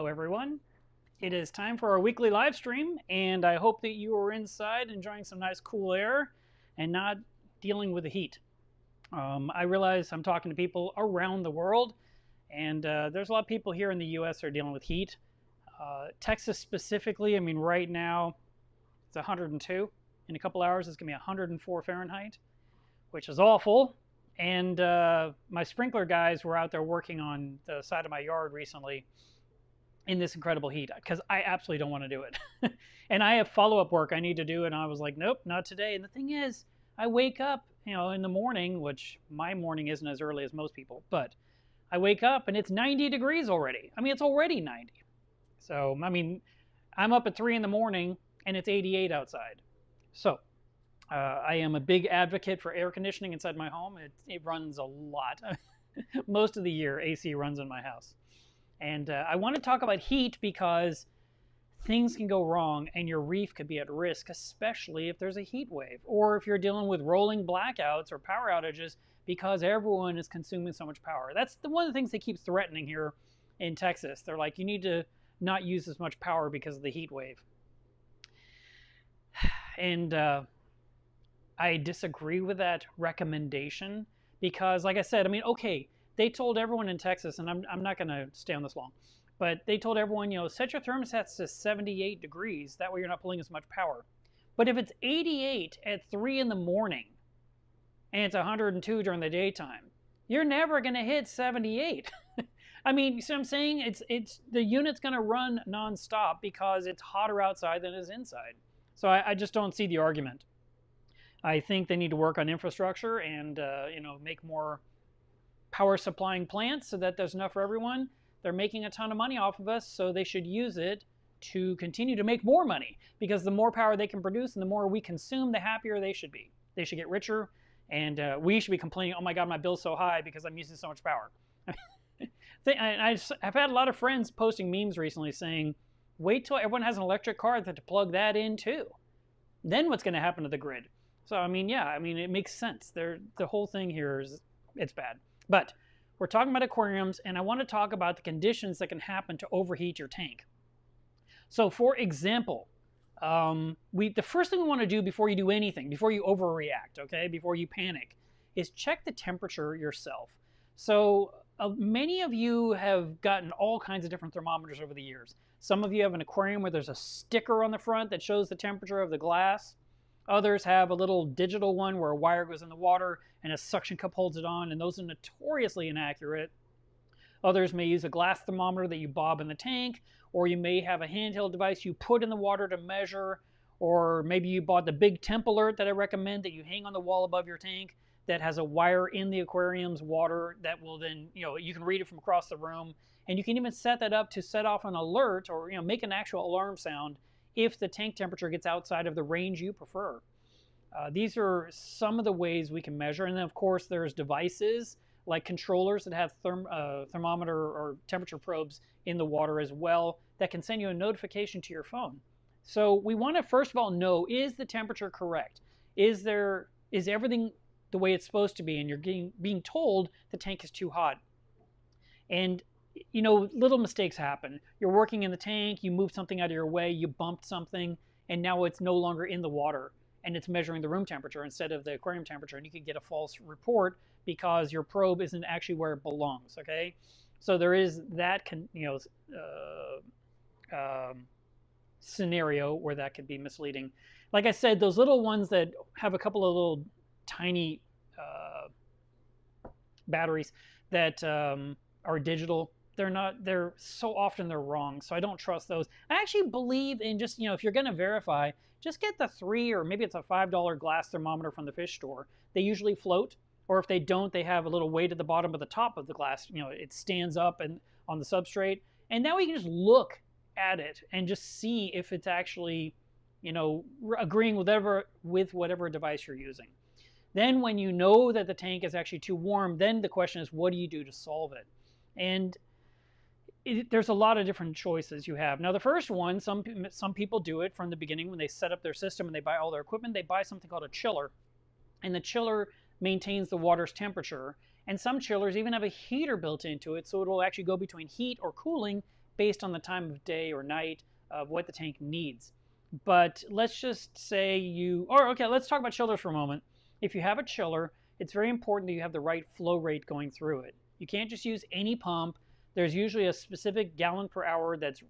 everyone. It is time for our weekly live stream, and I hope that you are inside enjoying some nice cool air and not dealing with the heat. I realize I'm talking to people around the world, and there's a lot of people here in the U.S. that are dealing with heat. Texas specifically, I mean, right now it's 102. In a couple hours, it's going to be 104 Fahrenheit, which is awful. And my sprinkler guys were out there working on the side of my yard recently in this incredible heat because I absolutely don't want to do it. And I have follow-up work I need to do, and I was like, nope, not today. And the thing is, I wake up, in the morning, which my morning isn't as early as most people, but I wake up and it's 90 degrees already. I mean, it's already 90. So, I mean, I'm up at 3 in the morning and it's 88 outside. So, I am a big advocate for air conditioning inside my home. It runs a lot. Most of the year, AC runs in my house. And I want to talk about heat because things can go wrong and your reef could be at risk, especially if there's a heat wave or if you're dealing with rolling blackouts or power outages because everyone is consuming so much power. That's one of the things they keep threatening here in Texas. They're like, you need to not use as much power because of the heat wave. And I disagree with that recommendation because, like I said, I mean, okay, they told everyone in Texas, and I'm not going to stay on this long, but they told everyone, set your thermostats to 78 degrees. That way you're not pulling as much power. But if it's 88 at 3 in the morning and it's 102 during the daytime, you're never going to hit 78. I mean, you see what I'm saying? It's the unit's going to run nonstop because it's hotter outside than it is inside. So I just don't see the argument. I think they need to work on infrastructure and make more power supplying plants so that there's enough for everyone. They're making a ton of money off of us, so they should use it to continue to make more money because the more power they can produce and the more we consume, the happier they should be. They should get richer, and we should be complaining, oh my God, my bill's so high because I'm using so much power. I've had a lot of friends posting memes recently saying, wait till everyone has an electric car to plug that in too. Then what's going to happen to the grid? So, I mean, yeah, it makes sense. The whole thing here it's bad. But we're talking about aquariums, and I want to talk about the conditions that can happen to overheat your tank. So, for example, the first thing we want to do before you do anything, before you overreact, okay, before you panic, is check the temperature yourself. So, many of you have gotten all kinds of different thermometers over the years. Some of you have an aquarium where there's a sticker on the front that shows the temperature of the glass. Others have a little digital one where a wire goes in the water and a suction cup holds it on, and those are notoriously inaccurate. Others may use a glass thermometer that you bob in the tank, or you may have a handheld device you put in the water to measure, or maybe you bought the big temp alert that I recommend that you hang on the wall above your tank that has a wire in the aquarium's water that will then, you can read it from across the room, and you can even set that up to set off an alert or, make an actual alarm sound if the tank temperature gets outside of the range you prefer. These are some of the ways we can measure. And then, of course, there's devices like controllers that have thermometer or temperature probes in the water as well that can send you a notification to your phone. So we want to, first of all, know, is the temperature correct? Is everything the way it's supposed to be? And you're being told the tank is too hot. And little mistakes happen. You're working in the tank, you moved something out of your way, you bumped something, and now it's no longer in the water, and it's measuring the room temperature instead of the aquarium temperature, and you could get a false report because your probe isn't actually where it belongs, okay? So there is that scenario where that could be misleading. Like I said, those little ones that have a couple of little tiny batteries that are digital, they're so often they're wrong, so I don't trust those. I actually believe in just, if you're going to verify, just get the $3 or maybe it's a $5 glass thermometer from the fish store. They usually float, or if they don't, they have a little weight at the bottom of the top of the glass. It stands up and on the substrate, and now we can just look at it and just see if it's actually, agreeing with whatever device you're using. Then when you know that the tank is actually too warm, then the question is, what do you do to solve it? And there's a lot of different choices you have. Now, the first one, some people do it from the beginning when they set up their system and they buy all their equipment. They buy something called a chiller, and the chiller maintains the water's temperature. And some chillers even have a heater built into it, so it will actually go between heat or cooling based on the time of day or night of what the tank needs. But let's just say let's talk about chillers for a moment. If you have a chiller, it's very important that you have the right flow rate going through it. You can't just use any pump. There's usually a specific gallon per hour that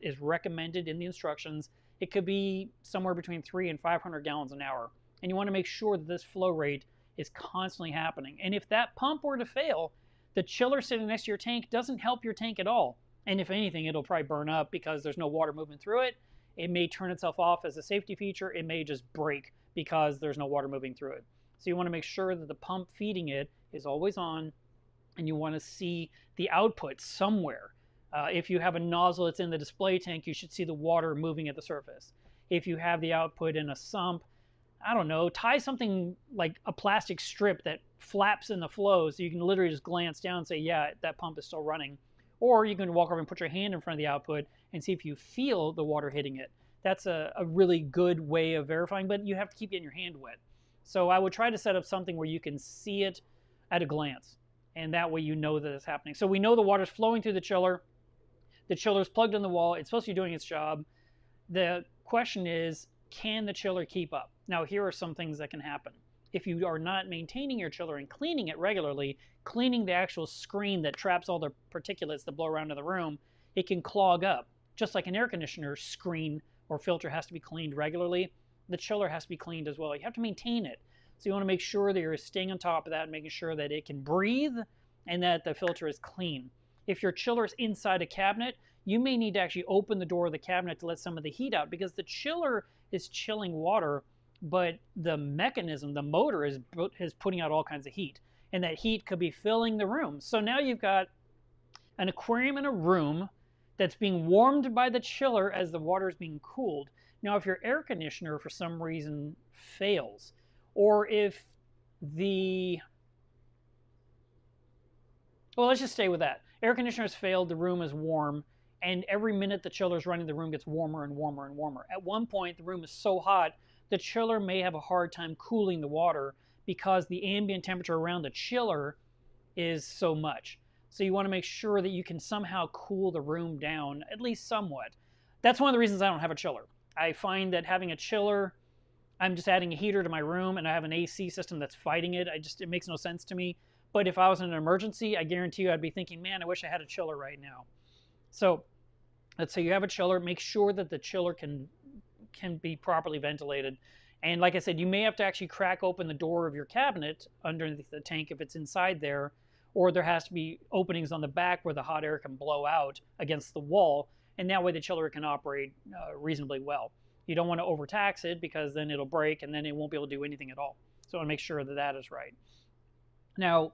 is recommended in the instructions. It could be somewhere between 300 and 500 gallons an hour. And you want to make sure that this flow rate is constantly happening. And if that pump were to fail, the chiller sitting next to your tank doesn't help your tank at all. And if anything, it'll probably burn up because there's no water moving through it. It may turn itself off as a safety feature. It may just break because there's no water moving through it. So you want to make sure that the pump feeding it is always on, and you want to see the output somewhere. If you have a nozzle that's in the display tank, you should see the water moving at the surface. If you have the output in a sump, I don't know, tie something like a plastic strip that flaps in the flow so you can literally just glance down and say, yeah, that pump is still running. Or you can walk over and put your hand in front of the output and see if you feel the water hitting it. That's a really good way of verifying, but you have to keep getting your hand wet. So I would try to set up something where you can see it at a glance, and that way you know that it's happening. So we know the water's flowing through the chiller. The chiller's plugged in the wall. It's supposed to be doing its job. The question is, can the chiller keep up? Now, here are some things that can happen. If you are not maintaining your chiller and cleaning it regularly, cleaning the actual screen that traps all the particulates that blow around in the room, it can clog up. Just like an air conditioner screen or filter has to be cleaned regularly, the chiller has to be cleaned as well. You have to maintain it. So you want to make sure that you're staying on top of that and making sure that it can breathe and that the filter is clean. If your chiller is inside a cabinet, you may need to actually open the door of the cabinet to let some of the heat out, because the chiller is chilling water, but the mechanism, the motor, is putting out all kinds of heat. And that heat could be filling the room. So now you've got an aquarium in a room that's being warmed by the chiller as the water is being cooled. Now, if your air conditioner for some reason fails, or if well, let's just stay with that. Air conditioners failed, the room is warm, and every minute the chiller is running, the room gets warmer and warmer and warmer. At one point, the room is so hot, the chiller may have a hard time cooling the water because the ambient temperature around the chiller is so much. So you want to make sure that you can somehow cool the room down, at least somewhat. That's one of the reasons I don't have a chiller. I find that having a chiller, I'm just adding a heater to my room, and I have an AC system that's fighting it. It makes no sense to me. But if I was in an emergency, I guarantee you I'd be thinking, man, I wish I had a chiller right now. So let's say you have a chiller. Make sure that the chiller can be properly ventilated. And like I said, you may have to actually crack open the door of your cabinet underneath the tank if it's inside there, or there has to be openings on the back where the hot air can blow out against the wall, and that way the chiller can operate reasonably well. You don't want to overtax it because then it'll break and then it won't be able to do anything at all. So I want to make sure that that is right. Now,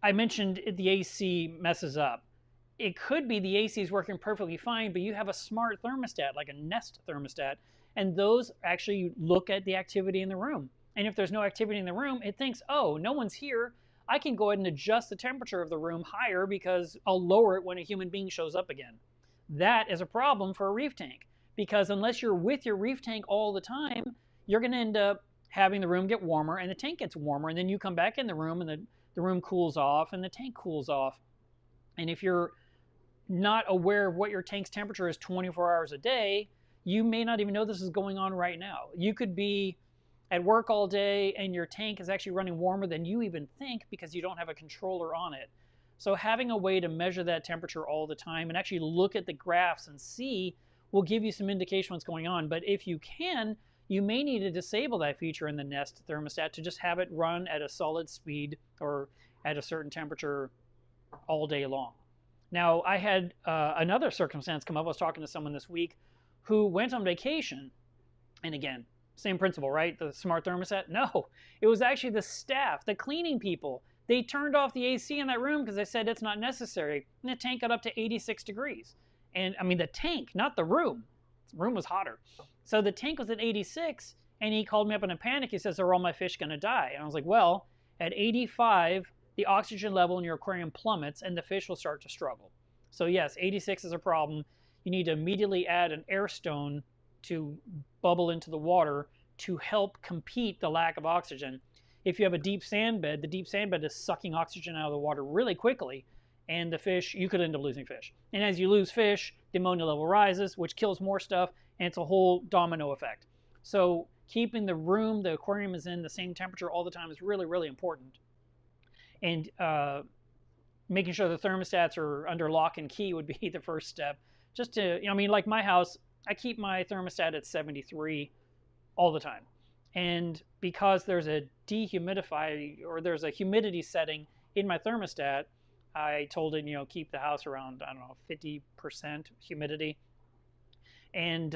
I mentioned the AC messes up. It could be the AC is working perfectly fine, but you have a smart thermostat, like a Nest thermostat, and those actually look at the activity in the room. And if there's no activity in the room, it thinks, oh, no one's here. I can go ahead and adjust the temperature of the room higher because I'll lower it when a human being shows up again. That is a problem for a reef tank, because unless you're with your reef tank all the time, you're going to end up having the room get warmer and the tank gets warmer, and then you come back in the room and the room cools off and the tank cools off. And if you're not aware of what your tank's temperature is 24 hours a day, you may not even know this is going on right now. You could be at work all day and your tank is actually running warmer than you even think because you don't have a controller on it. So having a way to measure that temperature all the time and actually look at the graphs and see will give you some indication what's going on. But if you can, you may need to disable that feature in the Nest thermostat to just have it run at a solid speed or at a certain temperature all day long. Now, I had another circumstance come up. I was talking to someone this week who went on vacation. And again, same principle, right? The smart thermostat? No, it was actually the staff, the cleaning people. They turned off the AC in that room because they said it's not necessary. And the tank got up to 86 degrees. And I mean, the tank, not the room. The room was hotter. So the tank was at 86, and he called me up in a panic. He says, are all my fish going to die? And I was like, well, at 85, the oxygen level in your aquarium plummets, and the fish will start to struggle. So yes, 86 is a problem. You need to immediately add an air stone to bubble into the water to help compete the lack of oxygen. If you have a deep sand bed, the deep sand bed is sucking oxygen out of the water really quickly, and the fish, you could end up losing fish. And as you lose fish, the ammonia level rises, which kills more stuff, and it's a whole domino effect. So keeping the room the aquarium is in the same temperature all the time is really, really important. And making sure the thermostats are under lock and key would be the first step. Just to, I mean, like my house, I keep my thermostat at 73 all the time. And because there's a dehumidifier, or there's a humidity setting in my thermostat, I told it, keep the house around, I don't know, 50% humidity. And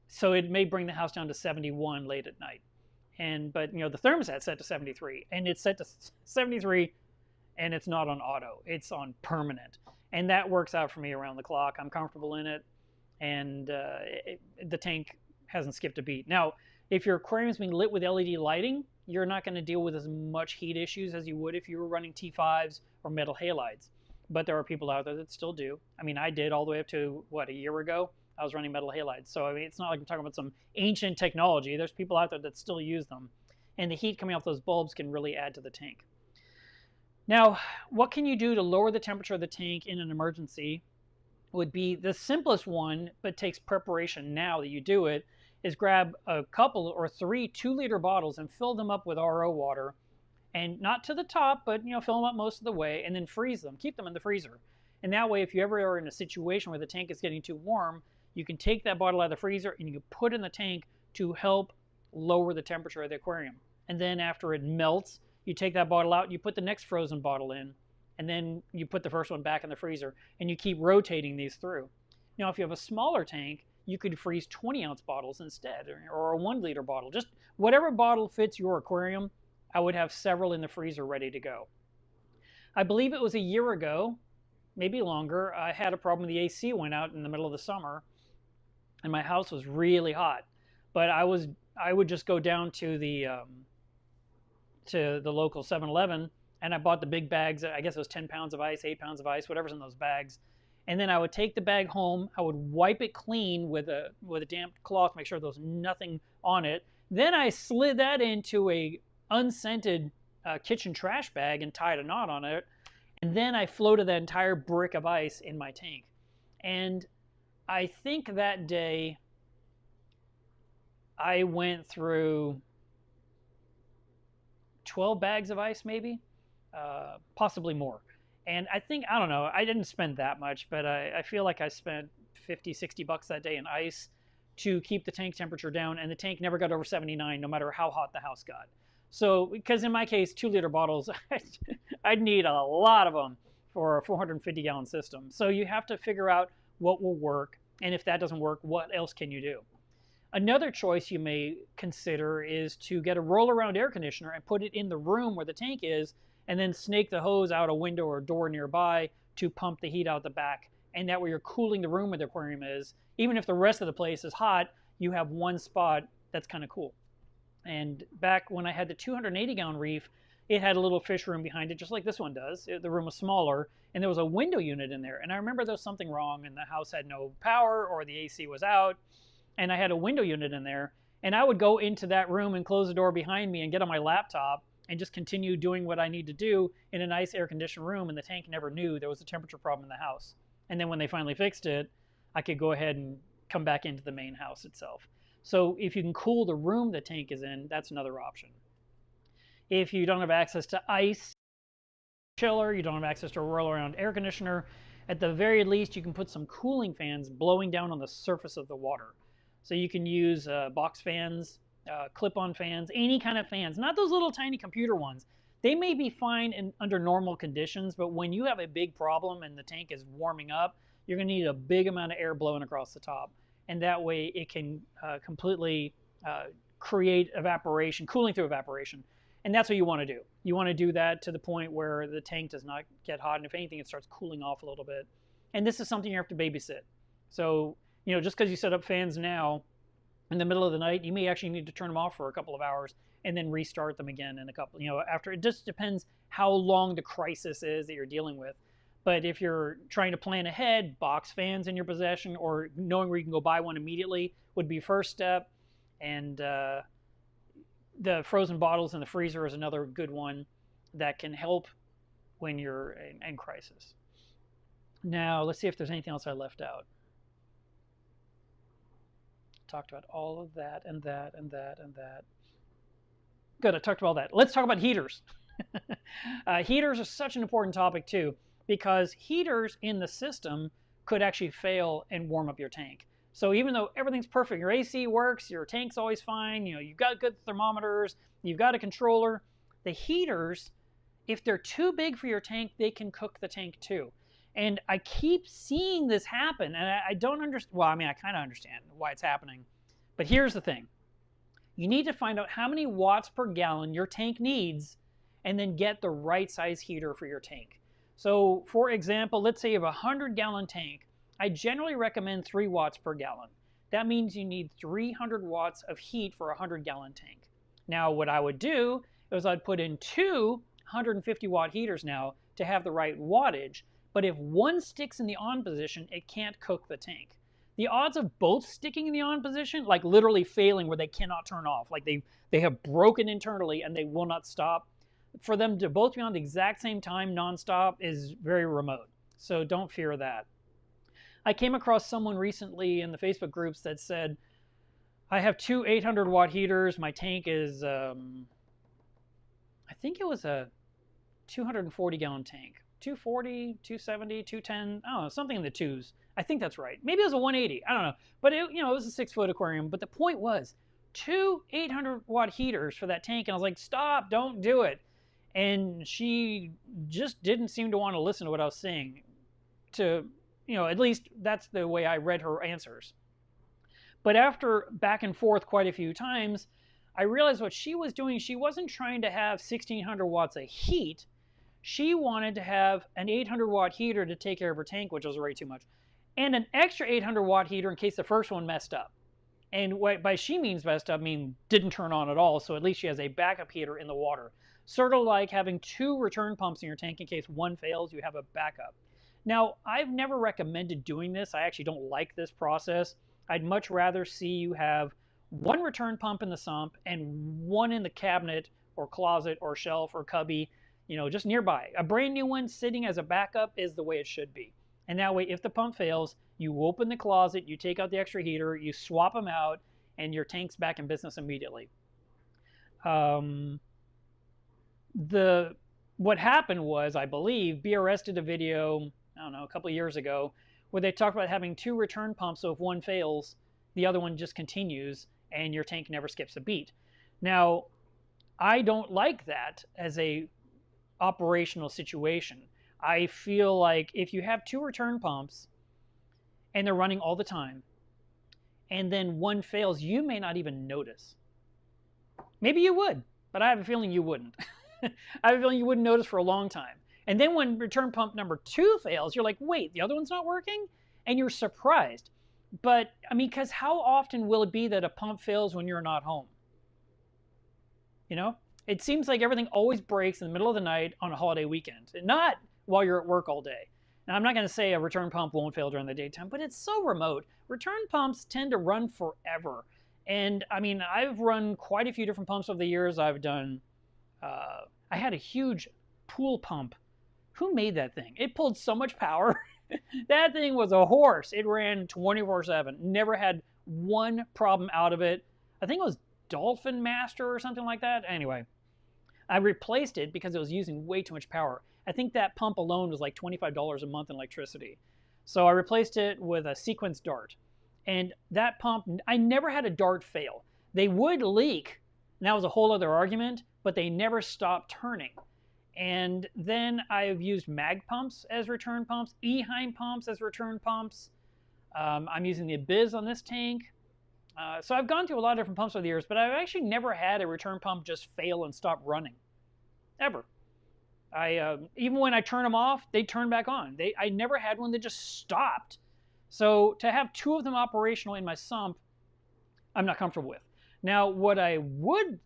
so it may bring the house down to 71 late at night. But the thermostat's set to 73, and it's set to 73, and it's not on auto. It's on permanent. And that works out for me around the clock. I'm comfortable in it, and the tank hasn't skipped a beat. Now, if your aquarium is being lit with LED lighting, you're not going to deal with as much heat issues as you would if you were running T5s or metal halides. But there are people out there that still do. I mean, I did all the way up to, a year ago? I was running metal halides. So, I mean, it's not like I'm talking about some ancient technology. There's people out there that still use them. And the heat coming off those bulbs can really add to the tank. Now, what can you do to lower the temperature of the tank in an emergency? Would be the simplest one, but takes preparation now that you do it, is grab a couple or 3 2-liter bottles and fill them up with RO water. And not to the top, but fill them up most of the way, and then freeze them. Keep them in the freezer. And that way, if you ever are in a situation where the tank is getting too warm, you can take that bottle out of the freezer and you can put it in the tank to help lower the temperature of the aquarium. And then after it melts, you take that bottle out, you put the next frozen bottle in, and then you put the first one back in the freezer, and you keep rotating these through. Now, if you have a smaller tank, you could freeze 20-ounce bottles instead, or a 1-liter bottle. Just whatever bottle fits your aquarium. I would have several in the freezer ready to go. I believe it was a year ago, maybe longer, I had a problem. The AC went out in the middle of the summer, and my house was really hot. But I would just go down to the local 7-Eleven, and I bought the big bags. I guess it was 10 pounds of ice, 8 pounds of ice, whatever's in those bags. And then I would take the bag home. I would wipe it clean with a damp cloth, make sure there was nothing on it. Then I slid that into a unscented kitchen trash bag and tied a knot on it. And then I floated that entire brick of ice in my tank. And I think that day I went through 12 bags of ice, maybe, possibly more. And I think, I don't know, I didn't spend that much, but I feel like I spent 50, 60 bucks that day in ice to keep the tank temperature down, and the tank never got over 79, no matter how hot the house got. So, because in my case, 2-liter bottles, I'd need a lot of them for a 450-gallon system. So you have to figure out what will work, and if that doesn't work, what else can you do? Another choice you may consider is to get a roll-around air conditioner and put it in the room where the tank is, and then snake the hose out a window or a door nearby to pump the heat out the back. And that way you're cooling the room where the aquarium is. Even if the rest of the place is hot, you have one spot that's kind of cool. And back when I had the 280-gallon reef, it had a little fish room behind it, just like this one does. The room was smaller, and there was a window unit in there. And I remember there was something wrong, and the house had no power, or the AC was out, and I had a window unit in there. And I would go into that room and close the door behind me and get on my laptop and just continue doing what I need to do in a nice air-conditioned room, and the tank never knew there was a temperature problem in the house. And then when they finally fixed it, I could go ahead and come back into the main house itself. So if you can cool the room the tank is in, that's another option. If you don't have access to ice chiller, you don't have access to a roll-around air conditioner, at the very least you can put some cooling fans blowing down on the surface of the water. So you can use box fans, clip-on fans, any kind of fans, not those little tiny computer ones. They may be fine under normal conditions, but when you have a big problem and the tank is warming up, you're going to need a big amount of air blowing across the top. And that way it can completely create evaporation, cooling through evaporation. And that's what you want to do. You want to do that to the point where the tank does not get hot, and if anything, it starts cooling off a little bit. And this is something you have to babysit. So, just because you set up fans now, in the middle of the night, you may actually need to turn them off for a couple of hours and then restart them again in a couple, after. It just depends how long the crisis is that you're dealing with. But if you're trying to plan ahead, box fans in your possession or knowing where you can go buy one immediately would be first step. And the frozen bottles in the freezer is another good one that can help when you're in crisis. Now, let's see if there's anything else I left out. Talked about all of that and that and that and that. Good, I talked about all that. Let's talk about heaters. Heaters are such an important topic too, because heaters in the system could actually fail and warm up your tank. So even though everything's perfect, your AC works, your tank's always fine, you know, you've got good thermometers, you've got a controller, the heaters, if they're too big for your tank, they can cook the tank too. And I keep seeing this happen, and I don't understand. Well, I mean, I kind of understand why it's happening. But here's the thing. You need to find out how many watts per gallon your tank needs, and then get the right size heater for your tank. So, for example, let's say you have a 100-gallon tank. I generally recommend 3 watts per gallon. That means you need 300 watts of heat for a 100-gallon tank. Now, what I would do is I'd put in 2 150-watt heaters now to have the right wattage. But if one sticks in the on position, it can't cook the tank. The odds of both sticking in the on position, like literally failing where they cannot turn off, like they have broken internally and they will not stop, for them to both be on the exact same time nonstop is very remote. So don't fear that. I came across someone recently in the Facebook groups that said, I have 2 800-watt heaters. My tank is, I think it was a 240-gallon tank. 240, 270, 210, I don't know, something in the twos. I think that's right. Maybe it was a 180. I don't know. But it, you know, it was a 6-foot aquarium. But the point was 2 800-watt heaters for that tank. And I was like, stop, don't do it. And she just didn't seem to want to listen to what I was saying. To, you know, at least that's the way I read her answers. But after back and forth quite a few times, I realized what she was doing, she wasn't trying to have 1,600 watts of heat. She wanted to have an 800-watt heater to take care of her tank, which was already too much, and an extra 800-watt heater in case the first one messed up. And what by she means messed up, I mean didn't turn on at all, so at least she has a backup heater in the water. Sort of like having 2 return pumps in your tank in case one fails, you have a backup. Now, I've never recommended doing this. I actually don't like this process. I'd much rather see you have 1 return pump in the sump and 1 in the cabinet or closet or shelf or cubby, you know, just nearby. A brand new one sitting as a backup is the way it should be. And that way, if the pump fails, you open the closet, you take out the extra heater, you swap them out, and your tank's back in business immediately. What happened was, I believe, BRS did a video, I don't know, a couple of years ago, where they talked about having 2 return pumps, so if one fails, the other one just continues, and your tank never skips a beat. Now, I don't like that as a operational situation. I feel like if you have 2 return pumps and they're running all the time and then one fails, you may not even notice. Maybe you would, but I have a feeling you wouldn't. I have a feeling you wouldn't notice for a long time. And then when return pump number 2 fails, you're like, wait, the other one's not working? And you're surprised. But, I mean, because how often will it be that a pump fails when you're not home? You know? It seems like everything always breaks in the middle of the night on a holiday weekend, and not while you're at work all day. Now, I'm not going to say a return pump won't fail during the daytime, but it's so remote. Return pumps tend to run forever. And, I mean, I've run quite a few different pumps over the years. I've done, I had a huge pool pump. Who made that thing? It pulled so much power. That thing was a horse. It ran 24/7. Never had one problem out of it. I think it was Dolphin Master or something like that. Anyway, I replaced it because it was using way too much power. I think that pump alone was like $25 a month in electricity. So I replaced it with a sequence dart. And that pump, I never had a dart fail. They would leak, and that was a whole other argument, but they never stopped turning. And then I've used mag pumps as return pumps, Eheim pumps as return pumps. I'm using the Abyss on this tank. So I've gone through a lot of different pumps over the years, but I've actually never had a return pump just fail and stop running, ever. Even when I turn them off, they turn back on. I never had one that just stopped. So to have 2 of them operational in my sump, I'm not comfortable with. Now, what I would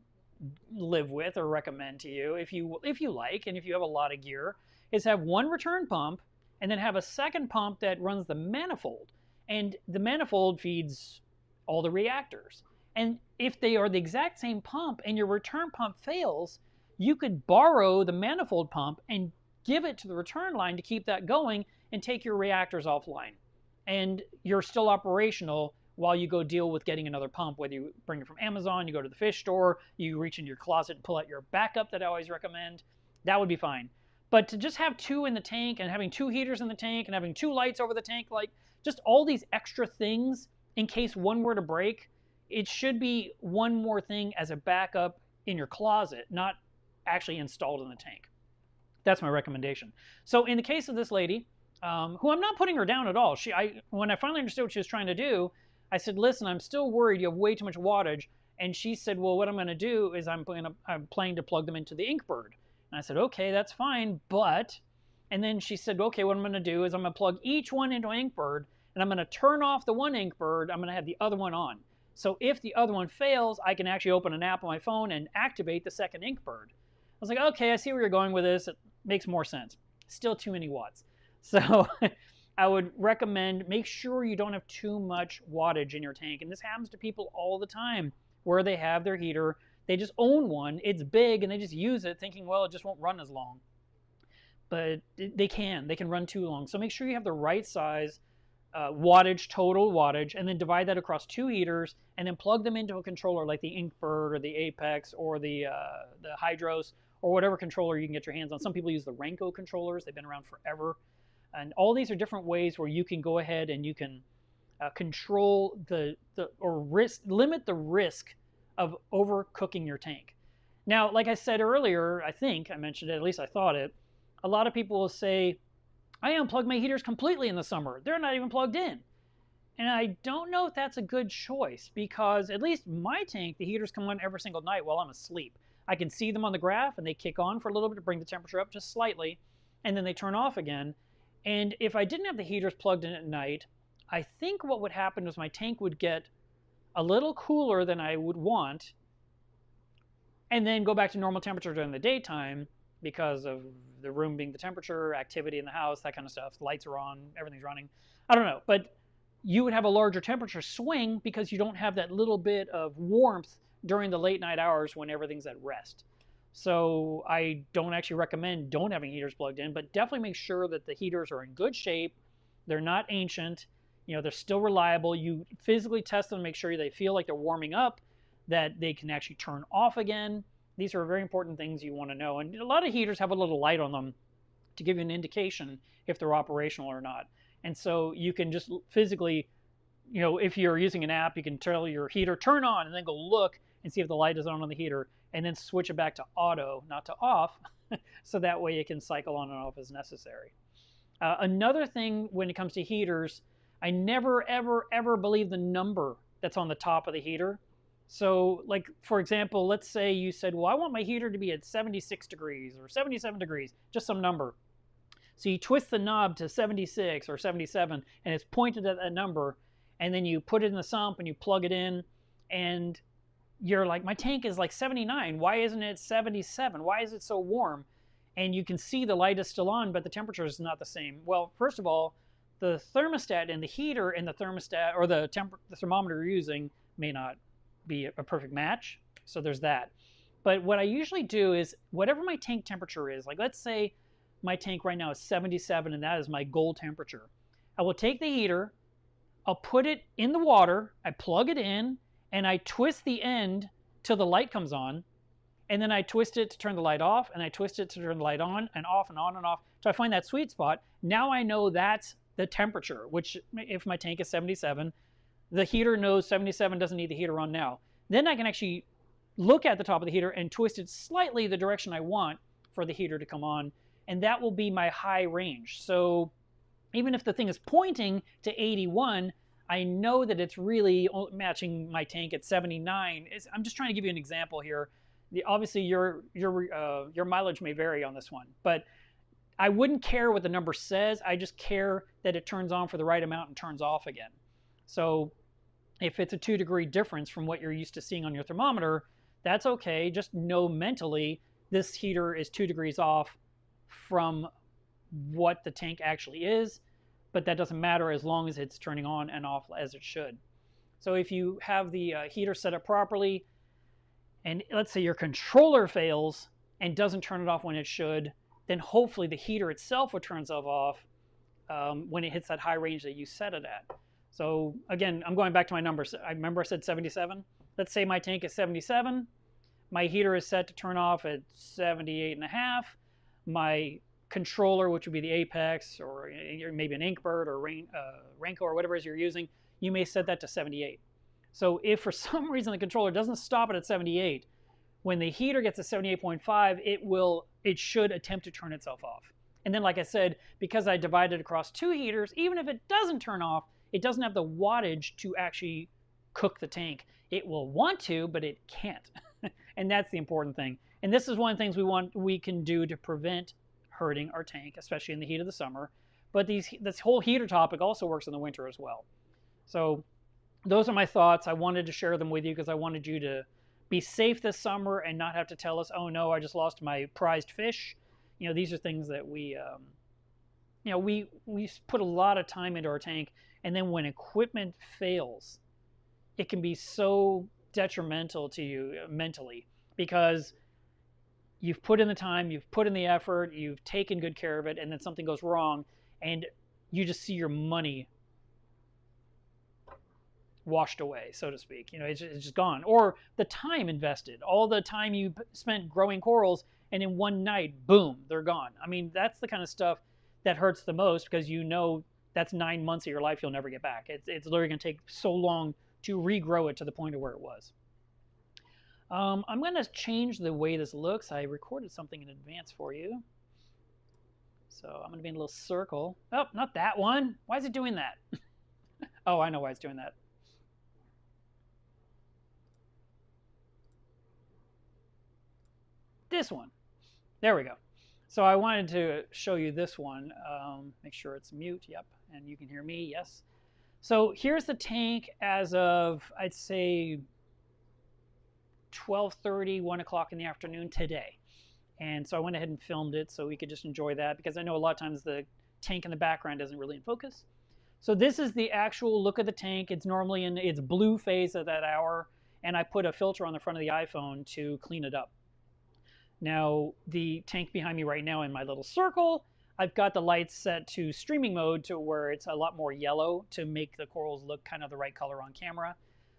live with or recommend to you, if you like, and if you have a lot of gear, is have 1 return pump and then have a second pump that runs the manifold. And the manifold feeds all the reactors. And if they are the exact same pump and your return pump fails, you could borrow the manifold pump and give it to the return line to keep that going and take your reactors offline. And you're still operational while you go deal with getting another pump, whether you bring it from Amazon, you go to the fish store, you reach into your closet and pull out your backup that I always recommend. That would be fine. But to just have 2 in the tank and having 2 heaters in the tank and having 2 lights over the tank, like just all these extra things in case one were to break, it should be one more thing as a backup in your closet, not actually installed in the tank. That's my recommendation. So in the case of this lady, who I'm not putting her down at all, when I finally understood what she was trying to do, I said, listen, I'm still worried you have way too much wattage. And she said, well, what I'm going to do is I'm planning to plug them into the Inkbird. And I said, okay, that's fine, but... And then she said, okay, what I'm going to do is I'm going to plug each one into an Inkbird, and I'm going to turn off the one Inkbird. I'm going to have the other one on. So if the other one fails, I can actually open an app on my phone and activate the second Inkbird. I was like, okay, I see where you're going with this. It makes more sense. Still too many watts. So I would recommend make sure you don't have too much wattage in your tank. And this happens to people all the time where they have their heater. They just own one. It's big, and they just use it thinking, well, it just won't run as long. But they can run too long. So make sure you have the right size wattage, total wattage, and then divide that across 2 heaters, and then plug them into a controller like the Inkbird or the Apex or the Hydros or whatever controller you can get your hands on. Some people use the Renko controllers. They've been around forever. And all these are different ways where you can go ahead and you can control limit the risk of overcooking your tank. Now, like I said earlier, I think I mentioned it, at least I thought it, a lot of people will say, I unplug my heaters completely in the summer. They're not even plugged in. And I don't know if that's a good choice, because at least my tank, the heaters come on every single night while I'm asleep. I can see them on the graph, and they kick on for a little bit to bring the temperature up just slightly, and then they turn off again. And if I didn't have the heaters plugged in at night, I think what would happen is my tank would get a little cooler than I would want, and then go back to normal temperature during the daytime because of the room being the temperature, activity in the house, that kind of stuff. The lights are on, everything's running. I don't know, but you would have a larger temperature swing because you don't have that little bit of warmth during the late night hours when everything's at rest. So I don't actually recommend don't having heaters plugged in, but definitely make sure that the heaters are in good shape. They're not ancient. You know, they're still reliable. You physically test them, make sure they feel like they're warming up, that they can actually turn off again. These are very important things you want to know. And a lot of heaters have a little light on them to give you an indication if they're operational or not. And so you can just physically, you know, if you're using an app, you can tell your heater turn on and then go look and see if the light is on the heater, and then switch it back to auto, not to off, so that way it can cycle on and off as necessary. Another thing when it comes to heaters, I never, ever, ever believe the number that's on the top of the heater. So, like, for example, let's say you said, well, I want my heater to be at 76 degrees or 77 degrees, just some number. So you twist the knob to 76 or 77, and it's pointed at that number, and then you put it in the sump and you plug it in, and you're like, my tank is like 79. Why isn't it 77? Why is it so warm? And you can see the light is still on, but the temperature is not the same. Well, first of all, the thermostat and the heater and the thermostat, or the thermometer you're using, may not be a perfect match. So there's that. But what I usually do is whatever my tank temperature is, like let's say my tank right now is 77 and that is my goal temperature. I will take the heater, I'll put it in the water, I plug it in, and I twist the end till the light comes on, and then I twist it to turn the light off, and I twist it to turn the light on and off and on and off. So I find that sweet spot. Now I know that's the temperature, which if my tank is 77, the heater knows 77 doesn't need the heater on now. Then I can actually look at the top of the heater and twist it slightly the direction I want for the heater to come on, and that will be my high range. So even if the thing is pointing to 81, I know that it's really matching my tank at 79. I'm just trying to give you an example here. Obviously, your mileage may vary on this one, but I wouldn't care what the number says. I just care that it turns on for the right amount and turns off again. So if it's a 2-degree difference from what you're used to seeing on your thermometer, that's okay. Just know mentally this heater is 2 degrees off from what the tank actually is, but that doesn't matter as long as it's turning on and off as it should. So if you have the heater set up properly, and let's say your controller fails and doesn't turn it off when it should, then hopefully the heater itself will turn itself off when it hits that high range that you set it at. So again, I'm going back to my numbers. I remember I said 77. Let's say my tank is 77. My heater is set to turn off at 78.5. My controller, which would be the Apex or maybe an Inkbird or Renko or whatever it is you're using, you may set that to 78. So if for some reason the controller doesn't stop it at 78, when the heater gets to 78.5, it should attempt to turn itself off. And then, like I said, because I divided across 2 heaters, even if it doesn't turn off, it doesn't have the wattage to actually cook the tank. It will want to, but it can't. And that's the important thing. And this is one of the things we can do to prevent hurting our tank, especially in the heat of the summer. But this whole heater topic also works in the winter as well. So those are my thoughts. I wanted to share them with you because I wanted you to be safe this summer and not have to tell us, oh no, I just lost my prized fish. You know, these are things that we put a lot of time into our tank, and then when equipment fails, it can be so detrimental to you mentally because you've put in the time, you've put in the effort, you've taken good care of it, and then something goes wrong, and you just see your money washed away, so to speak. You know, it's just gone. Or the time invested, all the time you spent growing corals, and in one night, boom, they're gone. I mean, that's the kind of stuff that hurts the most because you know that's 9 months of your life you'll never get back. It's literally going to take so long to regrow it to the point of where it was. I'm going to change the way this looks. I recorded something in advance for you. So I'm going to be in a little circle. Oh, not that one. Why is it doing that? Oh, I know why it's doing that. This one. There we go. So I wanted to show you this one. Make sure it's mute. Yep. And you can hear me. Yes. So here's the tank as of, I'd say, 12:30, 1 o'clock in the afternoon today. And so I went ahead and filmed it so we could just enjoy that because I know a lot of times the tank in the background isn't really in focus. So this is the actual look of the tank. It's normally in its blue phase at that hour, and I put a filter on the front of the iPhone to clean it up. Now, the tank behind me right now in my little circle, I've got the lights set to streaming mode to where it's a lot more yellow to make the corals look kind of the right color on camera.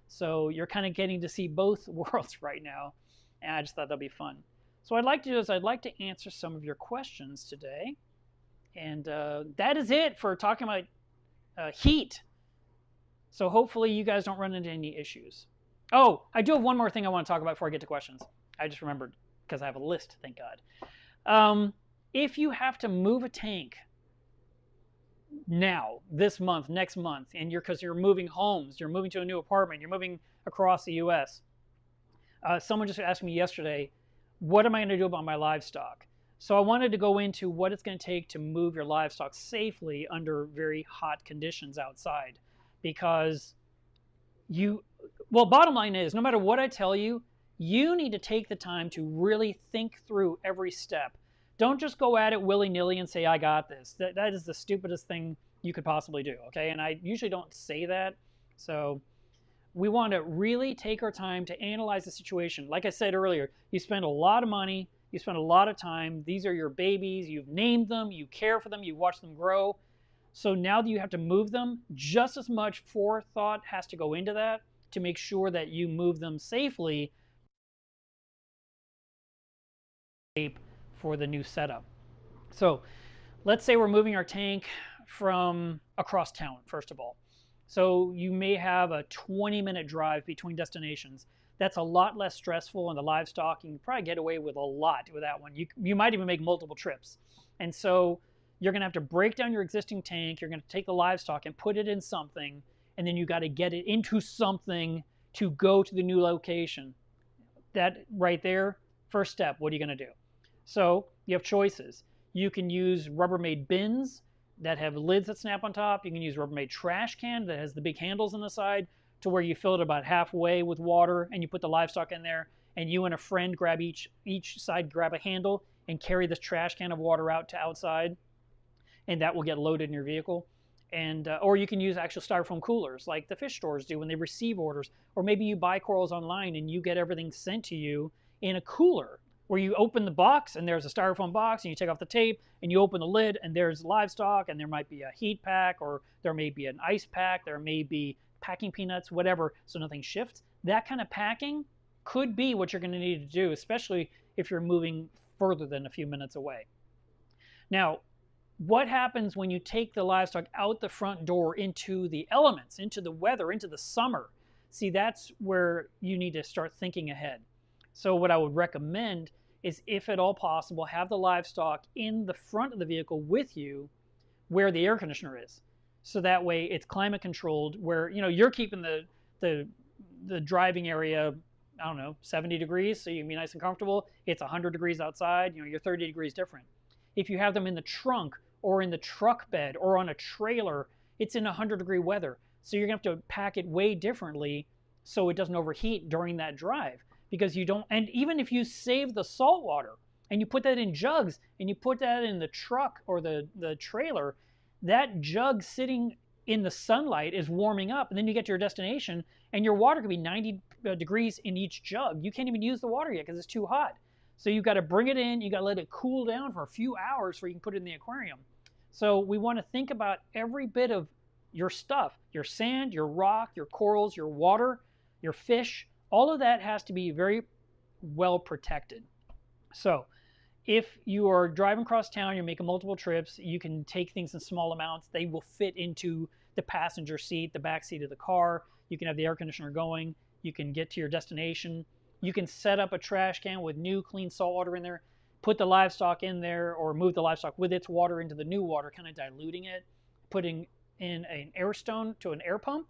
So you're kind of getting to see both worlds right now, and I just thought that'd be fun. So what I'd like to do is I'd like to answer some of your questions today. And that is it for talking about heat. So hopefully you guys don't run into any issues. Oh, I do have one more thing I want to talk about before I get to questions. I just remembered because I have a list, thank God. If you have to move a tank now, this month, next month, and because you're moving homes, you're moving to a new apartment, you're moving across the U.S. Someone just asked me yesterday, what am I going to do about my livestock? So I wanted to go into what it's going to take to move your livestock safely under very hot conditions outside. Because bottom line is, no matter what I tell you, you need to take the time to really think through every step. Don't just go at it willy-nilly and say, I got this. That is the stupidest thing you could possibly do, okay? And I usually don't say that. So we want to really take our time to analyze the situation. Like I said earlier, you spend a lot of money, you spend a lot of time. These are your babies. You've named them, you care for them, you watch them grow. So now that you have to move them, just as much forethought has to go into that to make sure that you move them safely for the new setup. So let's say we're moving our tank from across town, first of all. So you may have a 20-minute drive between destinations. That's a lot less stressful on the livestock. You can probably get away with a lot with that one. You might even make multiple trips. And so you're going to have to break down your existing tank. You're going to take the livestock and put it in something, and then you got to get it into something to go to the new location. That right there, first step, what are you going to do? So you have choices. You can use Rubbermaid bins that have lids that snap on top. You can use Rubbermaid trash can that has the big handles on the side to where you fill it about halfway with water and you put the livestock in there, and you and a friend grab each side, grab a handle and carry this trash can of water out to outside, and that will get loaded in your vehicle. And or you can use actual styrofoam coolers like the fish stores do when they receive orders, or maybe you buy corals online and you get everything sent to you in a cooler. where you open the box and there's a styrofoam box and you take off the tape and you open the lid and there's livestock and there might be a heat pack or there may be an ice pack, there may be packing peanuts, whatever, so nothing shifts. That kind of packing could be what you're going to need to do, especially if you're moving further than a few minutes away. Now, what happens when you take the livestock out the front door into the elements, into the weather, into the summer? See, that's where you need to start thinking ahead. So what I would recommend is, if at all possible, have the livestock in the front of the vehicle with you where the air conditioner is. So that way it's climate controlled, where you're keeping the driving area, I don't know, 70 degrees, so you can be nice and comfortable. It's 100 degrees outside, you're 30 degrees different. If you have them in the trunk or in the truck bed or on a trailer, it's in 100-degree weather. So you're going to have to pack it way differently so it doesn't overheat during that drive. Because you don't, and even if you save the salt water and you put that in jugs and you put that in the truck or the trailer, that jug sitting in the sunlight is warming up, and then you get to your destination and your water could be 90 degrees in each jug. You can't even use the water yet because it's too hot. So you've got to bring it in, you got to let it cool down for a few hours before you can put it in the aquarium. So we want to think about every bit of your stuff, your sand, your rock, your corals, your water, your fish. All of that has to be very well protected. So if you are driving across town, you're making multiple trips, you can take things in small amounts. They will fit into the passenger seat, the back seat of the car. You can have the air conditioner going. You can get to your destination. You can set up a trash can with new clean salt water in there, put the livestock in there, or move the livestock with its water into the new water, kind of diluting it, putting in an air stone to an air pump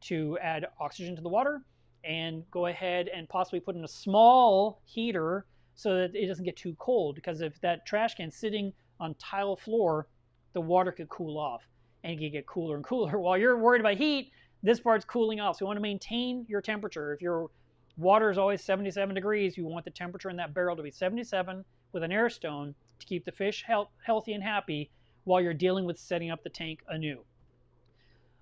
to add oxygen to the water, and go ahead and possibly put in a small heater so that it doesn't get too cold, because if that trash can's sitting on tile floor, the water could cool off and it could get cooler and cooler. While you're worried about heat, this part's cooling off. So you want to maintain your temperature. If your water is always 77 degrees, you want the temperature in that barrel to be 77 with an air stone to keep the fish healthy and happy while you're dealing with setting up the tank anew.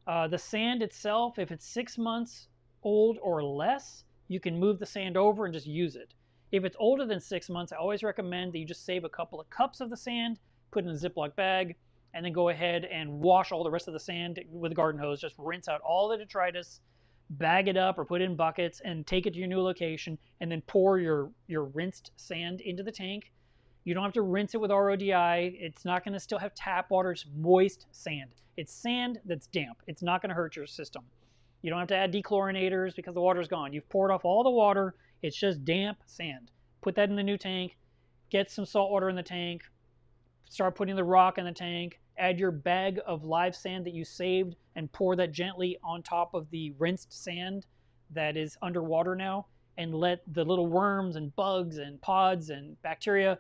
The sand itself, if it's 6 months old or less, you can move the sand over and just use it. If it's older than 6 months, I always recommend that you just save a couple of cups of the sand, put it in a Ziploc bag, and then go ahead and wash all the rest of the sand with a garden hose. Just rinse out all the detritus, bag it up or put it in buckets, and take it to your new location, and then pour your rinsed sand into the tank. You don't have to rinse it with RODI. It's not going to still have tap water. It's moist sand. It's sand that's damp. It's not going to hurt your system. You don't have to add dechlorinators because the water's gone. You've poured off all the water. It's just damp sand. Put that in the new tank. Get some salt water in the tank. Start putting the rock in the tank. Add your bag of live sand that you saved and pour that gently on top of the rinsed sand that is underwater now, and let the little worms and bugs and pods and bacteria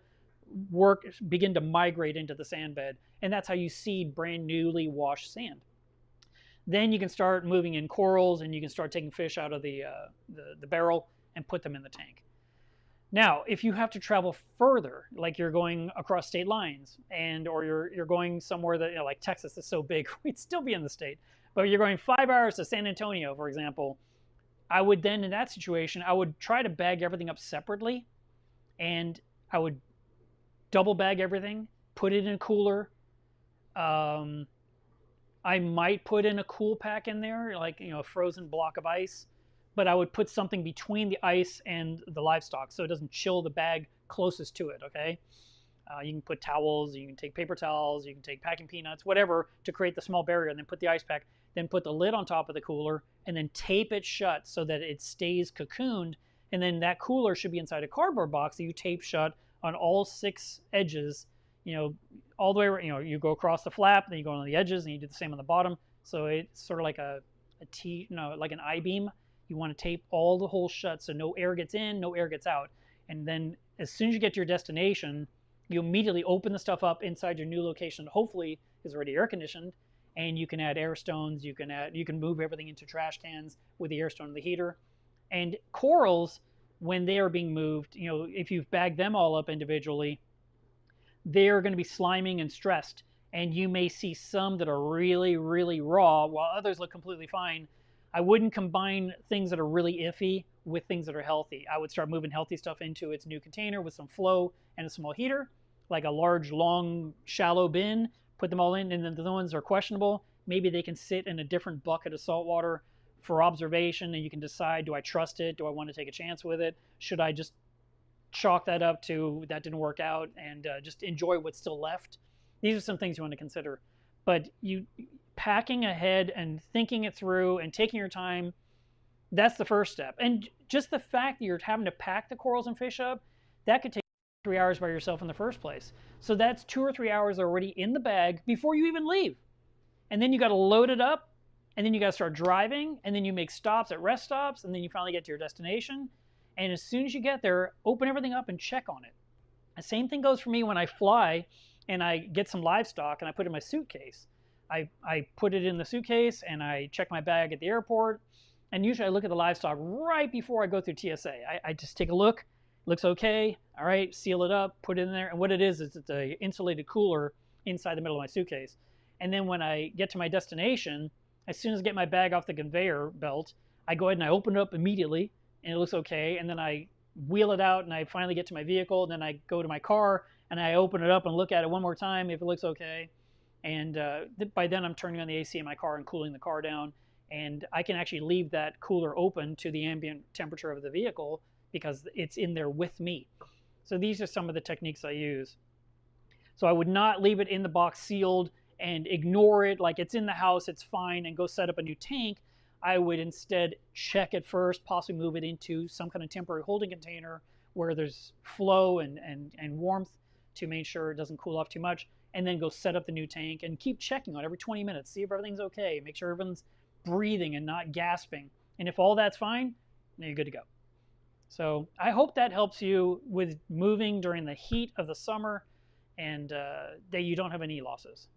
begin to migrate into the sand bed. And that's how you seed brand newly washed sand. Then you can start moving in corals, and you can start taking fish out of the barrel and put them in the tank. Now, if you have to travel further, like you're going across state lines, or you're going somewhere that, like Texas is so big, we'd still be in the state, but you're going 5 hours to San Antonio, for example, I would then, in that situation, I would try to bag everything up separately, and I would double bag everything, put it in a cooler. I might put in a cool pack in there, like, a frozen block of ice, but I would put something between the ice and the livestock so it doesn't chill the bag closest to it, okay? You can put towels, you can take paper towels, you can take packing peanuts, whatever, to create the small barrier, and then put the ice pack, then put the lid on top of the cooler, and then tape it shut so that it stays cocooned, and then that cooler should be inside a cardboard box that you tape shut on all 6 edges, all the way around. You go across the flap, then you go on the edges, and you do the same on the bottom. So it's sort of like like an I-beam. You want to tape all the holes shut so no air gets in, no air gets out. And then as soon as you get to your destination, you immediately open the stuff up inside your new location that hopefully is already air conditioned, and you can add air stones, you can move everything into trash cans with the air stone and the heater. And corals, when they are being moved, if you've bagged them all up individually, they're going to be sliming and stressed, and you may see some that are really, really raw while others look completely fine. I wouldn't combine things that are really iffy with things that are healthy. I would start moving healthy stuff into its new container with some flow and a small heater, like a large, long, shallow bin, put them all in, and then the ones that are questionable, maybe they can sit in a different bucket of salt water for observation, and you can decide, do I trust it? Do I want to take a chance with it? Should I just chalk that up to that didn't work out and just enjoy what's still left? These are some things you want to consider. But you packing ahead and thinking it through and taking your time, that's the first step. And just the fact that you're having to pack the corals and fish up, that could take 3 hours by yourself in the first place. So that's 2 or 3 hours already in the bag before you even leave. And then you got to load it up, and then you got to start driving, and then you make stops at rest stops, and then you finally get to your destination. And as soon as you get there, open everything up and check on it. The same thing goes for me when I fly and I get some livestock and I put it in my suitcase. I put it in the suitcase and I check my bag at the airport. And usually I look at the livestock right before I go through TSA. I just take a look, looks okay, all right, seal it up, put it in there. And what it is it's an insulated cooler inside the middle of my suitcase. And then when I get to my destination, as soon as I get my bag off the conveyor belt, I go ahead and I open it up immediately and it looks okay. And then I wheel it out and I finally get to my vehicle. And then I go to my car and I open it up and look at it one more time if it looks okay. And by then I'm turning on the AC in my car and cooling the car down. And I can actually leave that cooler open to the ambient temperature of the vehicle because it's in there with me. So these are some of the techniques I use. So I would not leave it in the box sealed and ignore it like it's in the house, it's fine, and go set up a new tank. I would instead check it first, possibly move it into some kind of temporary holding container where there's flow and warmth to make sure it doesn't cool off too much, and then go set up the new tank and keep checking on every 20 minutes, see if everything's okay, make sure everyone's breathing and not gasping. And if all that's fine, then you're good to go. So I hope that helps you with moving during the heat of the summer and that you don't have any losses.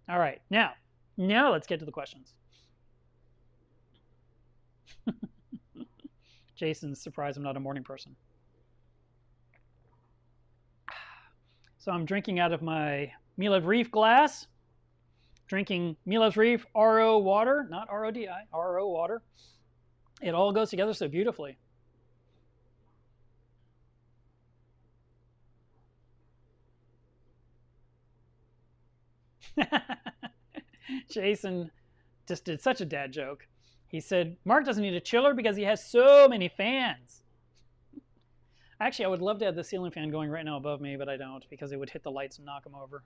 All right, now let's get to the questions. Jason's surprised I'm not a morning person. So I'm drinking out of my Milev Reef glass, drinking Milev Reef RO water, not RODI, RO water. It all goes together so beautifully. Jason just did such a dad joke. He said, Mark doesn't need a chiller because he has so many fans. Actually, I would love to have the ceiling fan going right now above me, but I don't because it would hit the lights and knock them over.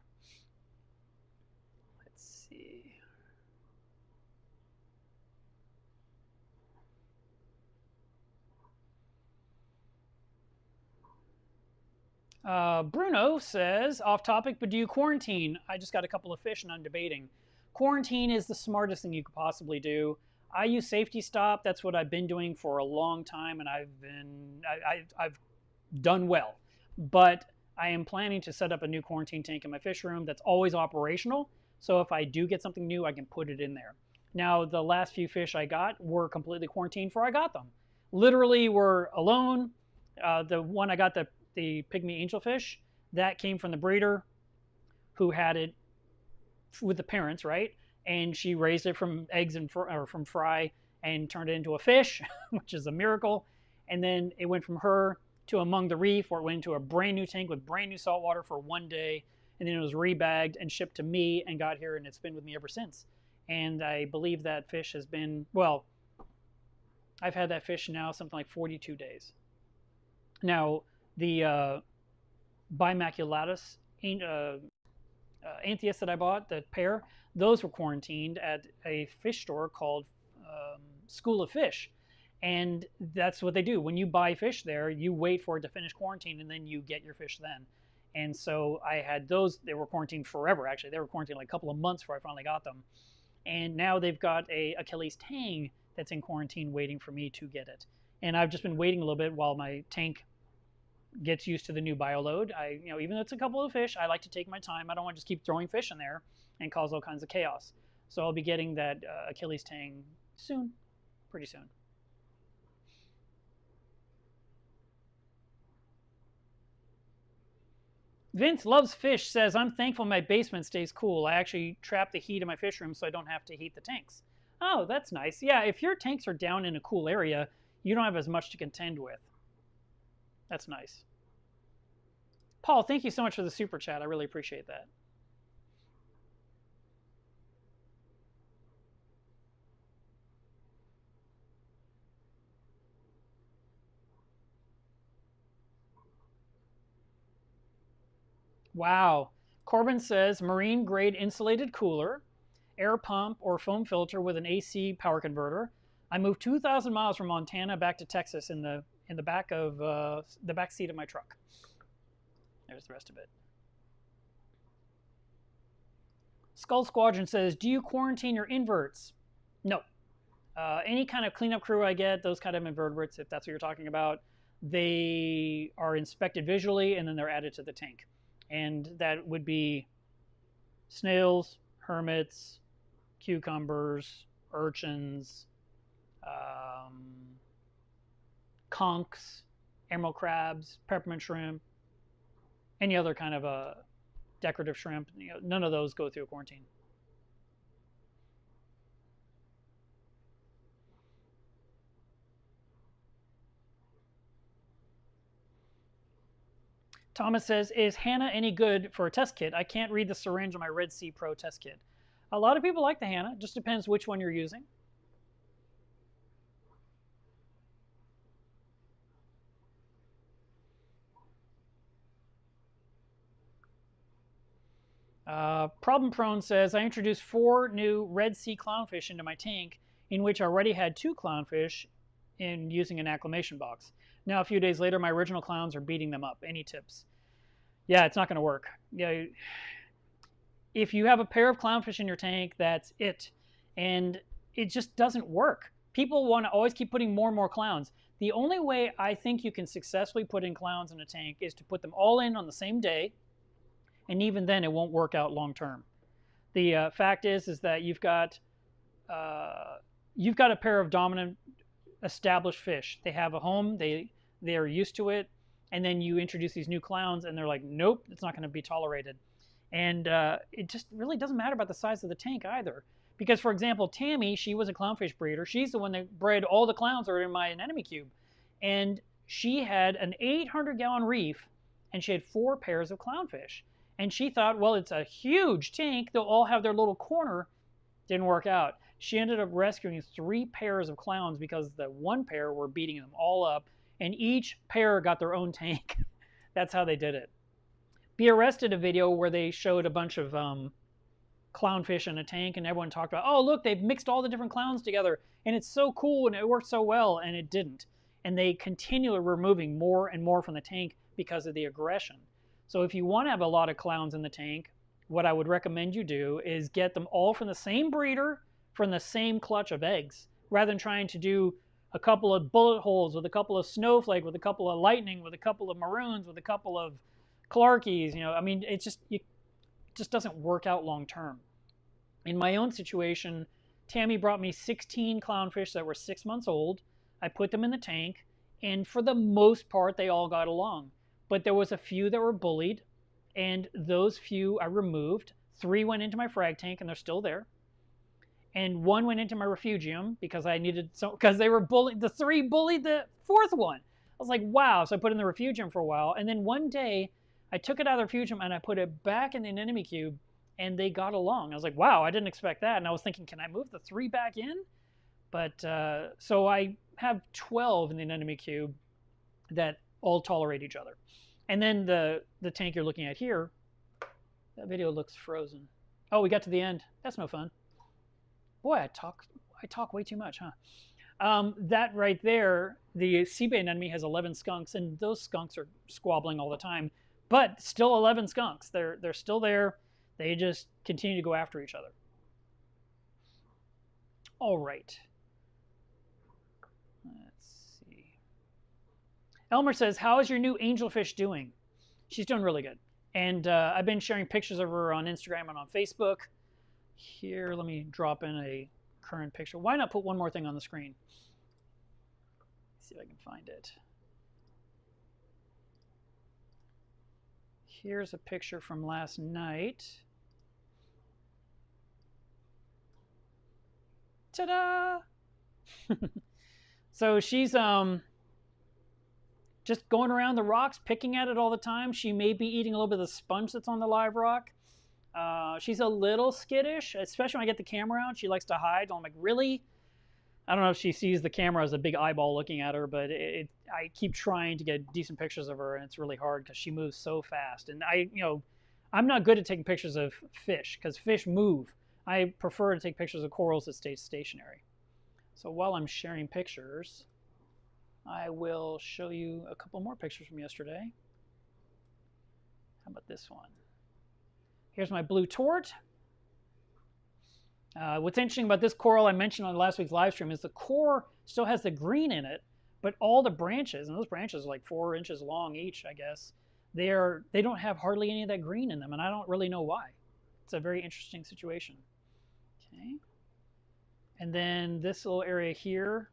Let's see. Bruno says, off topic, but do you quarantine? I just got a couple of fish and I'm debating. Quarantine is the smartest thing you could possibly do. I use Safety Stop. That's what I've been doing for a long time, and I've done well. But I am planning to set up a new quarantine tank in my fish room that's always operational. So if I do get something new, I can put it in there. Now, the last few fish I got were completely quarantined before I got them. Literally were alone. The one I got, the pygmy angelfish, that came from the breeder who had it with the parents, right? And she raised it from eggs and from fry and turned it into a fish, which is a miracle. And then it went from her to Among the Reef, where it went into a brand new tank with brand new salt water for 1 day. And then it was rebagged and shipped to me and got here, and it's been with me ever since. And I believe that fish has been, well, I've had that fish now something like 42 days. Now, the bimaculatus Anthias that I bought, the pair, those were quarantined at a fish store called School of Fish. And that's what they do. When you buy fish there, you wait for it to finish quarantine and then you get your fish then. And so I had those. They were quarantined forever, actually. They were quarantined like a couple of months before I finally got them. And now they've got a Achilles tang that's in quarantine waiting for me to get it. And I've just been waiting a little bit while my tank gets used to the new bioload. Even though it's a couple of fish, I like to take my time. I don't want to just keep throwing fish in there and cause all kinds of chaos. So I'll be getting that Achilles tang soon, pretty soon. Vince Loves Fish says, I'm thankful my basement stays cool. I actually trap the heat in my fish room so I don't have to heat the tanks. Oh, that's nice. Yeah, if your tanks are down in a cool area, you don't have as much to contend with. That's nice. Paul, thank you so much for the super chat. I really appreciate that. Wow. Corbin says marine grade insulated cooler, air pump or foam filter with an AC power converter. I moved 2,000 miles from Montana back to Texas in the back of the back seat of my truck. There's the rest of it. Skull Squadron says, do you quarantine your inverts? No. Any kind of cleanup crew I get, those kind of invertebrates, if that's what you're talking about, they are inspected visually and then they're added to the tank. And that would be snails, hermits, cucumbers, urchins, conchs, emerald crabs, peppermint shrimp, any other kind of a decorative shrimp. None of those go through a quarantine. Thomas says, is Hannah any good for a test kit? I can't read the syringe on my Red Sea Pro test kit. A lot of people like the Hannah. It just depends which one you're using. Problem Prone says, I introduced 4 new Red Sea clownfish into my tank, in which I already had 2 clownfish in using an acclimation box. Now, a few days later, my original clowns are beating them up. Any tips? Yeah, it's not going to work. Yeah, if you have a pair of clownfish in your tank, that's it. And it just doesn't work. People want to always keep putting more and more clowns. The only way I think you can successfully put in clowns in a tank is to put them all in on the same day. And even then, it won't work out long term. The fact is that you've got a pair of dominant established fish. They have a home. They are used to it. And then you introduce these new clowns, and they're like, nope, it's not going to be tolerated. And it just really doesn't matter about the size of the tank either. Because, for example, Tammy, she was a clownfish breeder. She's the one that bred all the clowns that are in my anemone cube. And she had an 800-gallon reef, and she had 4 pairs of clownfish. And she thought, well, it's a huge tank. They'll all have their little corner. Didn't work out. She ended up rescuing 3 pairs of clowns because the 1 pair were beating them all up. And each pair got their own tank. That's how they did it. Be Arrested a video where they showed a bunch of clownfish in a tank, and everyone talked about, oh, look, they've mixed all the different clowns together, and it's so cool, and it worked so well, and it didn't. And they continually were removing more and more from the tank because of the aggression. So if you want to have a lot of clowns in the tank, what I would recommend you do is get them all from the same breeder, from the same clutch of eggs, rather than trying to do a couple of bullet holes with a couple of snowflake, with a couple of lightning, with a couple of maroons, with a couple of Clarkies. I mean, it just doesn't work out long term. In my own situation, Tammy brought me 16 clownfish that were 6 months old. I put them in the tank, and for the most part, they all got along. But there was a few that were bullied, and those few I removed. 3 went into my frag tank, and they're still there. And 1 went into my refugium because I needed because they were bullied. The 3 bullied the 4th one. I was like, wow. So I put it in the refugium for a while, and then one day I took it out of the refugium and I put it back in the anemone cube, and they got along. I was like, wow, I didn't expect that. And I was thinking, can I move the 3 back in? But so I have 12 in the anemone cube that all tolerate each other. And then the tank you're looking at here, that video looks frozen. Oh, we got to the end. That's no fun. Boy, I talk way too much, huh? That right there, the sea bay anemone has 11 skunks, and those skunks are squabbling all the time. But still 11 skunks. They're still there. They just continue to go after each other. All right. Let's see. Elmer says, how is your new angelfish doing? She's doing really good. And I've been sharing pictures of her on Instagram and on Facebook. Here, let me drop in a current picture. Why not put one more thing on the screen? Let's see if I can find it. Here's a picture from last night. Ta-da! So she's just going around the rocks, picking at it all the time. She may be eating a little bit of the sponge that's on the live rock. She's a little skittish, especially when I get the camera out. She likes to hide. I'm like, really? I don't know if she sees the camera as a big eyeball looking at her, but I keep trying to get decent pictures of her, and it's really hard because she moves so fast. And I'm not good at taking pictures of fish because fish move. I prefer to take pictures of corals that stay stationary. So while I'm sharing pictures, I will show you a couple more pictures from yesterday. How about this one? Here's my blue tort. What's interesting about this coral I mentioned on last week's live stream is the core still has the green in it, but all the branches, and those branches are like 4 inches long each, I guess, they don't have hardly any of that green in them, and I don't really know why. It's a very interesting situation. Okay. And then this little area here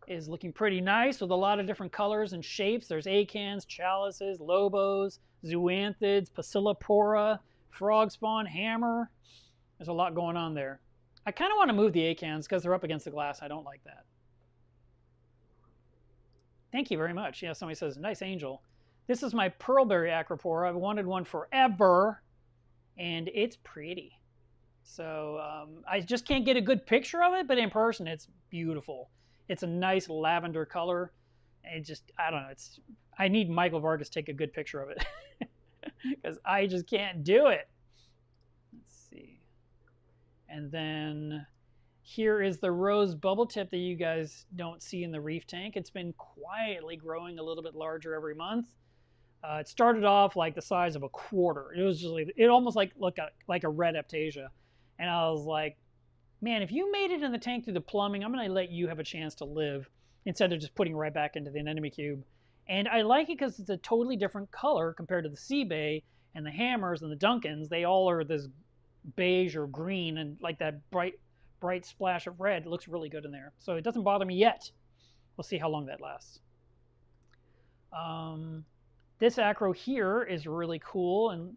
is looking pretty nice with a lot of different colors and shapes. There's acans, chalices, lobos, zoanthids, Pasillipora, frog spawn, hammer. There's a lot going on there. I kind of want to move the acans because they're up against the glass. I don't like that. Thank you very much. Yeah, somebody says, nice angel. This is my pearlberry acropora. I've wanted one forever, and it's pretty. So I just can't get a good picture of it, but in person, it's beautiful. It's a nice lavender color. And I don't know. I need Michael Vargas to take a good picture of it because I just can't do it. Let's see. And then here is the rose bubble tip that you guys don't see in the reef tank. It's been quietly growing a little bit larger every month. It started off like the size of a quarter. It was just it almost looked like a red Aptasia. And I was like, man, if you made it in the tank through the plumbing, I'm going to let you have a chance to live instead of just putting it right back into the anemone cube. And I like it because it's a totally different color compared to the sea bay and the hammers and the Duncans. They all are this beige or green and like that bright splash of red. It looks really good in there. So it doesn't bother me yet. We'll see how long that lasts. This acro here is really cool. And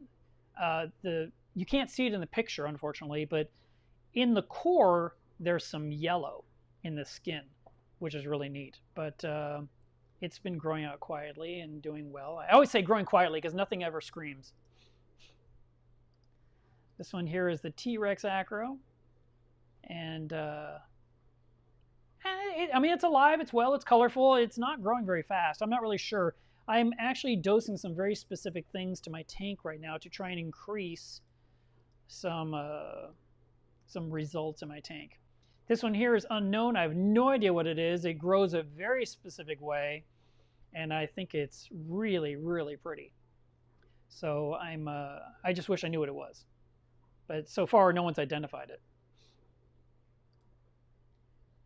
you can't see it in the picture, unfortunately, but in the core, there's some yellow in the skin, which is really neat. But it's been growing out quietly and doing well. I always say growing quietly because nothing ever screams. This one here is the T-Rex acro. And I mean, it's alive, it's well, it's colorful. It's not growing very fast. I'm not really sure. I'm actually dosing some very specific things to my tank right now to try and increase some results in my tank. This one here is unknown. I have no idea what it is. It grows a very specific way, and I think it's really, really pretty. So I just wish I knew what it was. But so far, no one's identified it.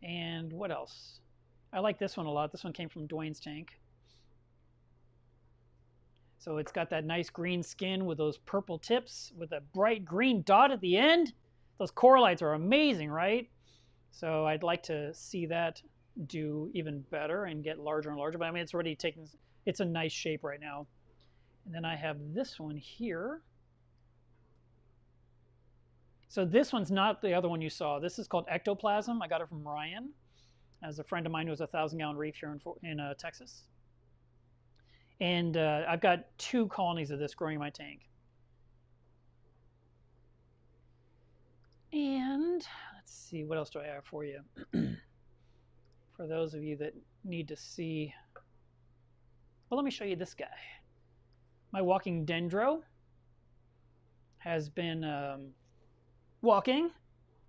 And what else? I like this one a lot. This one came from Dwayne's tank. So it's got that nice green skin with those purple tips with a bright green dot at the end. Those coralites are amazing, right? So I'd like to see that do even better and get larger and larger. But I mean, it's already taken, it's a nice shape right now. And then I have this one here. So this one's not the other one you saw. This is called Ectoplasm. I got it from Ryan, as a friend of mine who has a 1,000-gallon reef here in Texas. And I've got 2 colonies of this growing in my tank. And let's see, what else do I have for you? For those of you that need to see, well, let me show you this guy. My walking dendro has been walking.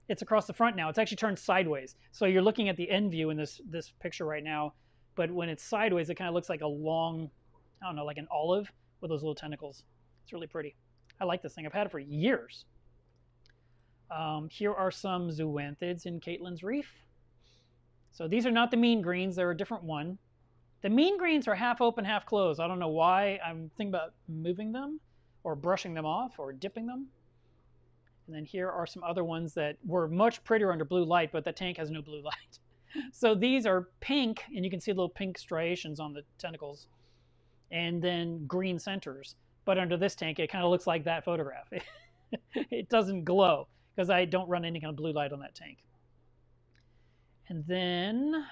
It's across the front now. It's actually turned sideways. So you're looking at the end view in this picture right now. But when it's sideways, it kind of looks like a long, I don't know, like an olive with those little tentacles. It's really pretty. I like this thing. I've had it for years. Here are some zoanthids in Caitlin's reef. So these are not the mean greens. They're a different one. The mean greens are half open, half closed. I don't know why. I'm thinking about moving them or brushing them off or dipping them. And then here are some other ones that were much prettier under blue light, but the tank has no blue light. So these are pink, and you can see little pink striations on the tentacles, and then green centers. But under this tank, it kind of looks like that photograph. It doesn't glow. because I don't run any kind of blue light on that tank. And then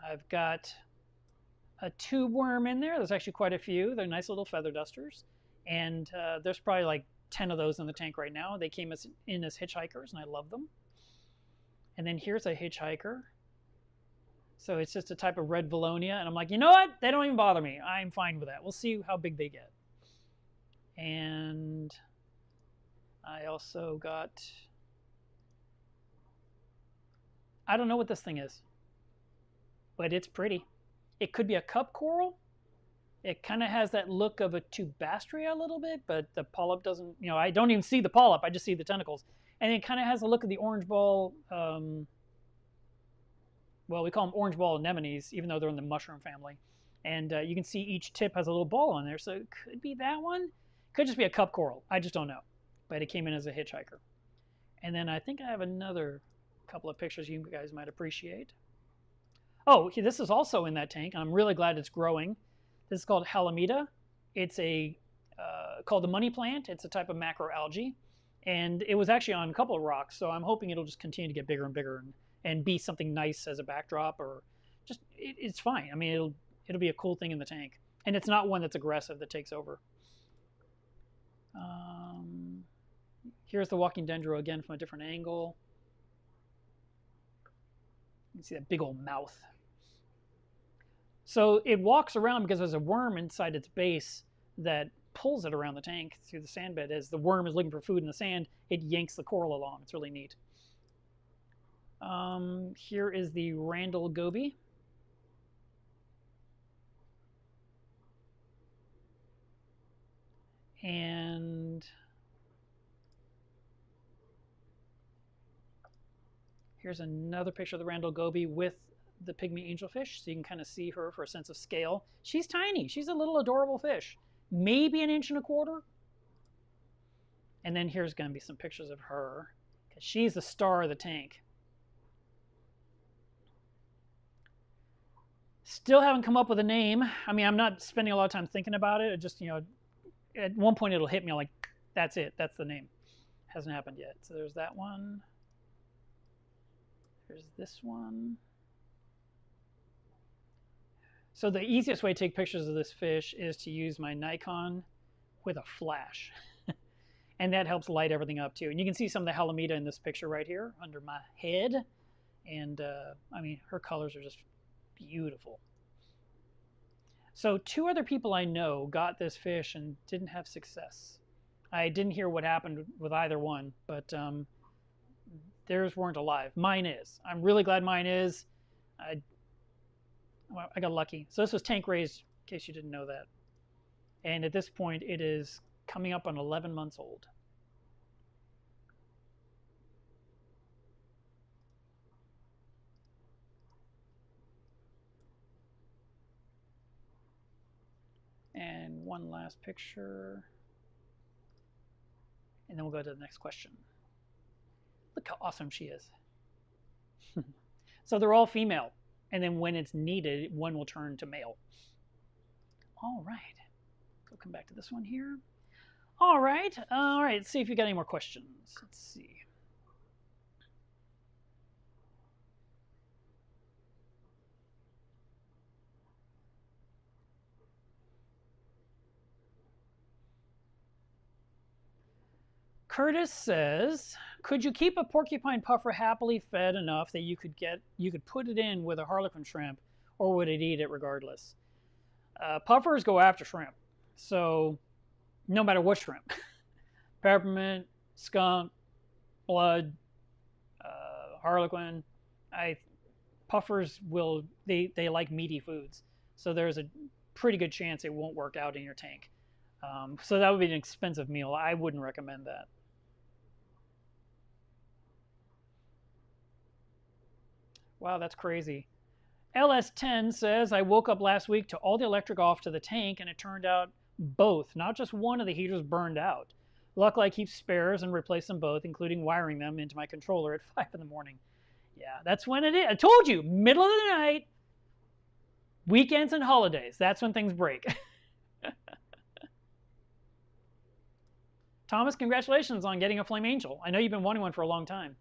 I've got a tube worm in there. There's actually quite a few. They're nice little feather dusters. And there's probably like 10 of those in the tank right now. They came in as hitchhikers, and I love them. And then here's a hitchhiker. So it's just a type of red Valonia. And I'm like, you know what? They don't even bother me. I'm fine with that. We'll see how big they get. And I also got, I don't know what this thing is, but it's pretty. It could be a cup coral. It kind of has that look of a tubastria a little bit, but the polyp doesn't, you know, I don't even see the polyp. I just see the tentacles. And it kind of has a look of the orange ball, well, we call them orange ball anemones, even though they're in the mushroom family. And you can see each tip has a little ball on there, so it could be that one. Could just be a cup coral. I just don't know. But it came in as a hitchhiker. And then I think I have another couple of pictures you guys might appreciate. Oh, this is also in that tank. I'm really glad it's growing. This is called Halamida. It's called the money plant. It's a type of macroalgae. And it was actually on a couple of rocks, so I'm hoping it'll just continue to get bigger and bigger and be something nice as a backdrop, or just, it's fine. I mean, it'll be a cool thing in the tank. And it's not one that's aggressive that takes over. Here's the walking Dendra again from a different angle. You can see that big old mouth. So it walks around because there's a worm inside its base that pulls it around the tank through the sand bed. As the worm is looking for food in the sand, it yanks the coral along. It's really neat. Here is the Randall goby. And here's another picture of the Randall goby with the pygmy angelfish, so you can kind of see her for a sense of scale. She's tiny. She's a little adorable fish, maybe 1.25 inches. And then here's going to be some pictures of her, because she's the star of the tank. Still haven't come up with a name. I mean, I'm not spending a lot of time thinking about it. It just, you know, at one point it'll hit me like, that's it, that's the name. Hasn't happened yet. So there's that one. There's this one. So the easiest way to take pictures of this fish is to use my Nikon with a flash. And that helps light everything up too. And you can see some of the Halamida in this picture right here under my head. And I mean, her colors are just beautiful. So 2 other people I know got this fish and didn't have success. I didn't hear what happened with either one, but theirs weren't alive. Mine is. I'm really glad mine is. I got lucky. So this was tank raised, in case you didn't know that. And at this point, it is coming up on 11 months old. And one last picture. And then we'll go to the next question. Look how awesome she is. So they're all female. And then when it's needed, one will turn to male. All right. Go come back to this one here. All right. All right. Let's see if you got any more questions. Let's see. Curtis says, could you keep a porcupine puffer happily fed enough that you could put it in with a harlequin shrimp, or would it eat it regardless? Puffers go after shrimp, so no matter what shrimp, peppermint, skunk, blood, harlequin, puffers will, they like meaty foods, so there's a pretty good chance it won't work out in your tank. So that would be an expensive meal. I wouldn't recommend that. Wow, that's crazy. LS10 says, I woke up last week to all the electric off to the tank, and it turned out both, not just one of the heaters, burned out. Luckily, I keep spares and replace them both, including wiring them into my controller at 5 in the morning. Yeah, that's when it is. I told you, middle of the night, weekends and holidays, that's when things break. Thomas, congratulations on getting a Flame Angel. I know you've been wanting one for a long time.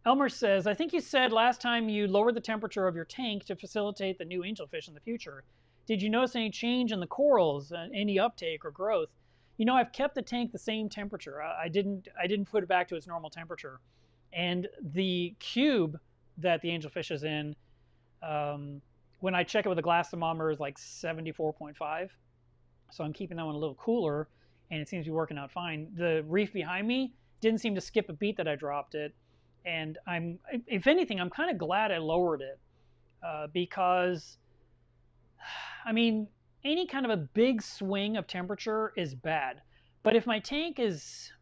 Elmer says, I think you said last time you lowered the temperature of your tank to facilitate the new angelfish in the future. Did you notice any change in the corals, any uptake or growth? You know, I've kept the tank the same temperature. I didn't put it back to its normal temperature. And the cube that the angelfish is in, when I check it with a glass thermometer, is like 74.5. So I'm keeping that one a little cooler, and it seems to be working out fine. The reef behind me didn't seem to skip a beat that I dropped it. And if anything, I'm kind of glad I lowered it because, I mean, any kind of a big swing of temperature is bad. But if my tank is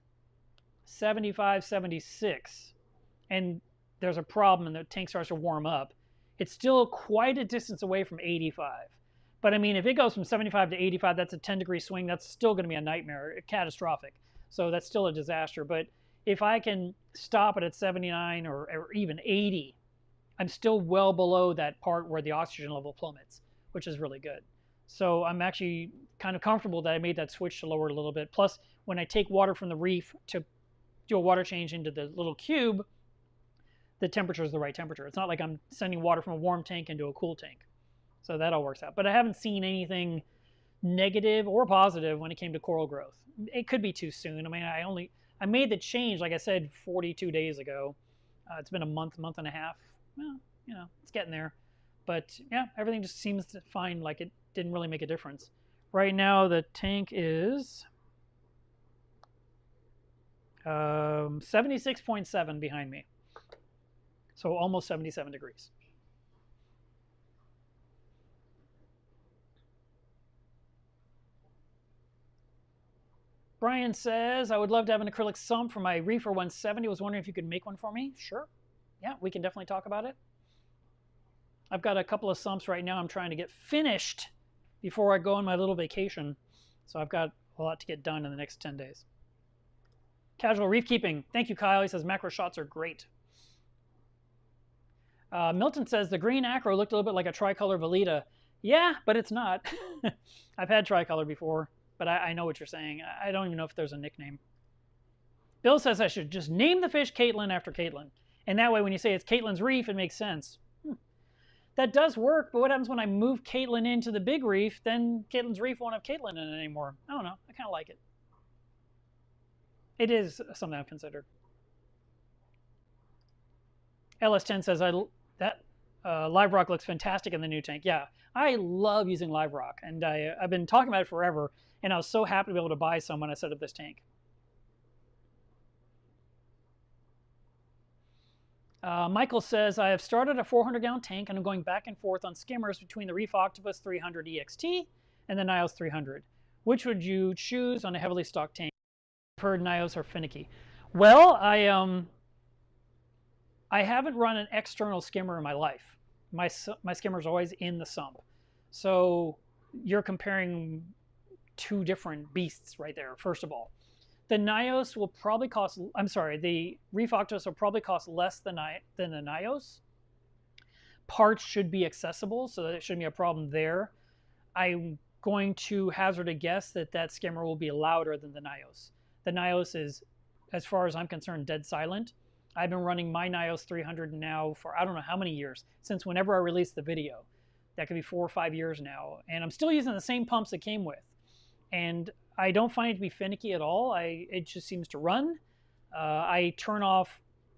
75, 76, and there's a problem and the tank starts to warm up, it's still quite a distance away from 85. But I mean, if it goes from 75 to 85, that's a 10-degree swing. That's still going to be a nightmare, catastrophic. So that's still a disaster. But if I can stop it at 79 or even 80, I'm still well below that part where the oxygen level plummets, which is really good. So I'm actually kind of comfortable that I made that switch to lower it a little bit. Plus, when I take water from the reef to do a water change into the little cube, the temperature is the right temperature. It's not like I'm sending water from a warm tank into a cool tank. So that all works out. But I haven't seen anything negative or positive when it came to coral growth. It could be too soon. I mean, I made the change, like I said, 42 days ago. It's been a month and a half. Well, you know, it's getting there. But yeah, everything just seems fine, like it didn't really make a difference. Right now, the tank is 76.7 behind me. So almost 77 degrees. Brian says, I would love to have an acrylic sump for my Reefer 170. I was wondering if you could make one for me. Sure. Yeah, we can definitely talk about it. I've got a couple of sumps right now I'm trying to get finished before I go on my little vacation. So I've got a lot to get done in the next 10 days. Casual reef keeping. Thank you, Kyle. He says macro shots are great. Milton says the green acro looked a little bit like a tricolor Velita. Yeah, but it's not. I've had tricolor before. But I know what you're saying. I don't even know if there's a nickname. Bill says I should just name the fish Caitlin after Caitlin. And that way when you say it's Caitlin's reef, it makes sense. That does work, but what happens when I move Caitlin into the big reef? Then Caitlin's reef won't have Caitlin in it anymore. I don't know. I kind of like it. It is something I've considered. LS10 says that live rock looks fantastic in the new tank. Yeah, I love using live rock, and I've been talking about it forever. And I was so happy to be able to buy some when I set up this tank. Michael says, I have started a 400-gallon tank, and I'm going back and forth on skimmers between the Reef Octopus 300 EXT and the Nios 300. Which would you choose on a heavily stocked tank? I've heard Nios are finicky. Well, I haven't run an external skimmer in my life. My skimmer is always in the sump. So you're comparing two different beasts right there, first of all. The Nios will probably cost, the Reef Octopus will probably cost less than the Nios. Parts should be accessible, so that it shouldn't be a problem there. I'm going to hazard a guess that that skimmer will be louder than the Nios. The Nios is, as far as I'm concerned, dead silent. I've been running my Nios 300 now for I don't know how many years, since whenever I released the video. That could be 4 or 5 years now. And I'm still using the same pumps it came with. And I don't find it to be finicky at all. It just seems to run. I turn off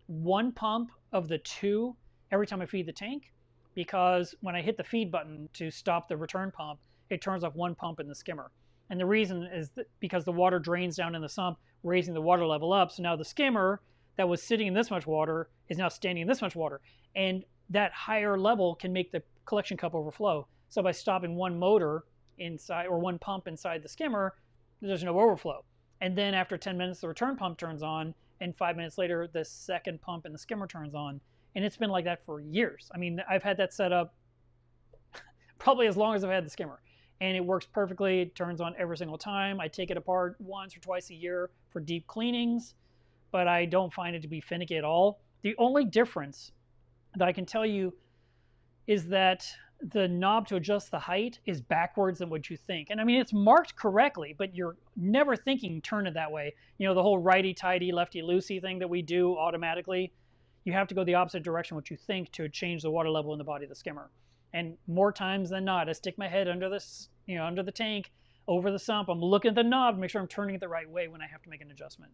one pump of the two every time I feed the tank, because when I hit the feed button to stop the return pump, it turns off one pump in the skimmer. And the reason is that because the water drains down in the sump, raising the water level up. So now the skimmer that was sitting in this much water is now standing in this much water. And that higher level can make the collection cup overflow. So by stopping one motor inside, or one pump inside the skimmer, there's no overflow. And then after 10 minutes, the return pump turns on, and 5 minutes later, the second pump in the skimmer turns on. And it's been like that for years. I mean, I've had that set up probably as long as I've had the skimmer. And it works perfectly. It turns on every single time. I take it apart once or twice a year for deep cleanings, but I don't find it to be finicky at all. The only difference that I can tell you is that the knob to adjust the height is backwards than what you think. And I mean, it's marked correctly, but you're never thinking turn it that way. You know, the whole righty-tighty, lefty-loosey thing that we do automatically, you have to go the opposite direction what you think to change the water level in the body of the skimmer. And more times than not, I stick my head under this, you know, under the tank, over the sump. I'm looking at the knob to make sure I'm turning it the right way when I have to make an adjustment.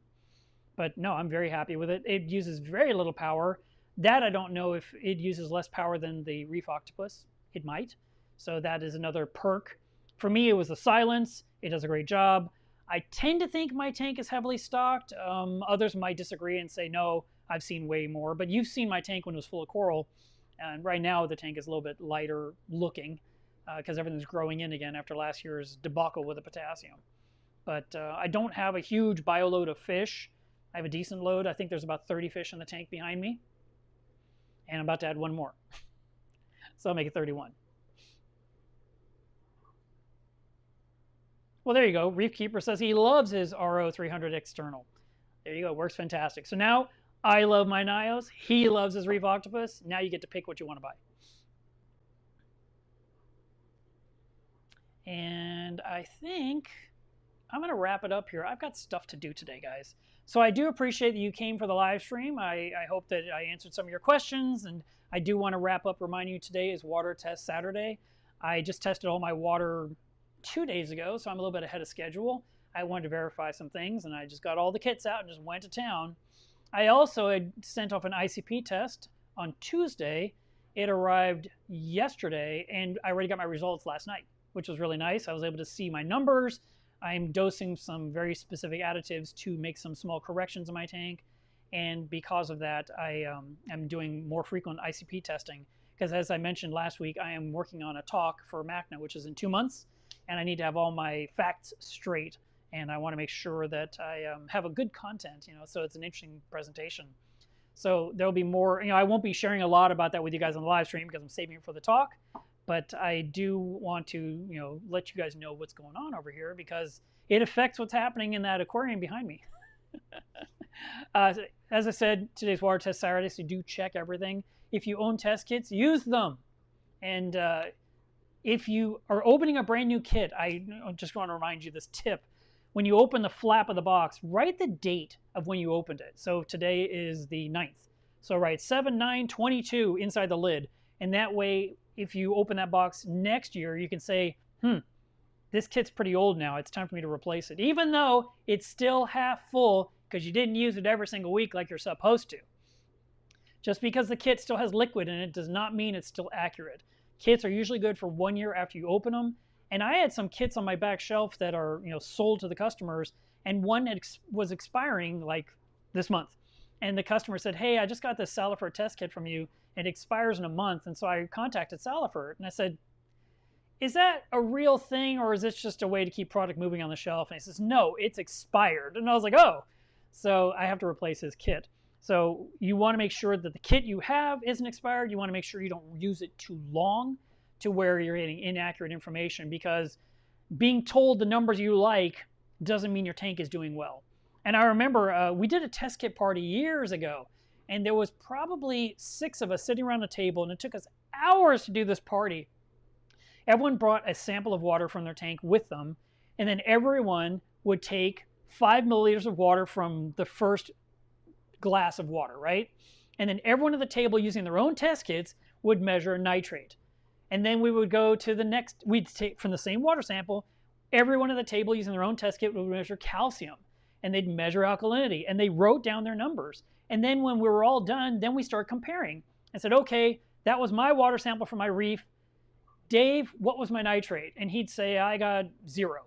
But no, I'm very happy with it. It uses very little power. That I don't know if it uses less power than the Reef Octopus. It might. So that is another perk. For me, it was the silence. It does a great job. I tend to think my tank is heavily stocked. Others might disagree and say, no, I've seen way more. But you've seen my tank when it was full of coral. And right now, the tank is a little bit lighter looking because everything's growing in again after last year's debacle with the potassium. But I don't have a huge bio load of fish. I have a decent load. I think there's about 30 fish in the tank behind me. And I'm about to add one more. So I'll make it 31. Well, there you go. Reef Keeper says he loves his RO300 external. There you go. Works fantastic. So now I love my Nios. He loves his Reef Octopus. Now you get to pick what you want to buy. And I think I'm going to wrap it up here. I've got stuff to do today, guys. So I do appreciate that you came for the live stream. I hope that I answered some of your questions. And I do want to wrap up reminding you today is Water Test Saturday. I just tested all my water 2 days ago, so I'm a little bit ahead of schedule. I wanted to verify some things, and I just got all the kits out and just went to town. I also had sent off an ICP test on Tuesday. It arrived yesterday, and I already got my results last night, which was really nice. I was able to see my numbers. I'm dosing some very specific additives to make some small corrections in my tank. And because of that, I am doing more frequent ICP testing. Because as I mentioned last week, I am working on a talk for MACNA, which is in 2 months. And I need to have all my facts straight. And I want to make sure that I have a good content, you know, so it's an interesting presentation. So there'll be more, you know, I won't be sharing a lot about that with you guys on the live stream because I'm saving it for the talk. But I do want to, you know, let you guys know what's going on over here because it affects what's happening in that aquarium behind me. As I said, today's Water Test Saturday, so do check everything. If you own test kits, use them. And if you are opening a brand new kit, I just want to remind you this tip. When you open the flap of the box, write the date of when you opened it. So today is the 9th. So write 7/9/22 inside the lid. And that way, if you open that box next year, you can say, this kit's pretty old now. It's time for me to replace it. Even though it's still half full because you didn't use it every single week like you're supposed to. Just because the kit still has liquid in it does not mean it's still accurate. Kits are usually good for 1 year after you open them. And I had some kits on my back shelf that are, you know, sold to the customers, and one was expiring like this month. And the customer said, hey, I just got this Salifert test kit from you. It expires in a month. And so I contacted Salifert and I said, is that a real thing or is this just a way to keep product moving on the shelf? And he says, no, it's expired. And I was like, oh, so I have to replace his kit. So you want to make sure that the kit you have isn't expired. You want to make sure you don't use it too long to where you're getting inaccurate information, because being told the numbers you like doesn't mean your tank is doing well. And I remember we did a test kit party years ago, and there was probably 6 of us sitting around a table, and it took us hours to do this party. Everyone brought a sample of water from their tank with them, and then everyone would take 5 milliliters of water from the first glass of water, right? And then everyone at the table using their own test kits would measure nitrate. And then we would go to the next, we'd take from the same water sample, everyone at the table using their own test kit would measure calcium, and they'd measure alkalinity, and they wrote down their numbers. And then when we were all done, then we started comparing and said, okay, that was my water sample for my reef. Dave, what was my nitrate? And he'd say, I got 0.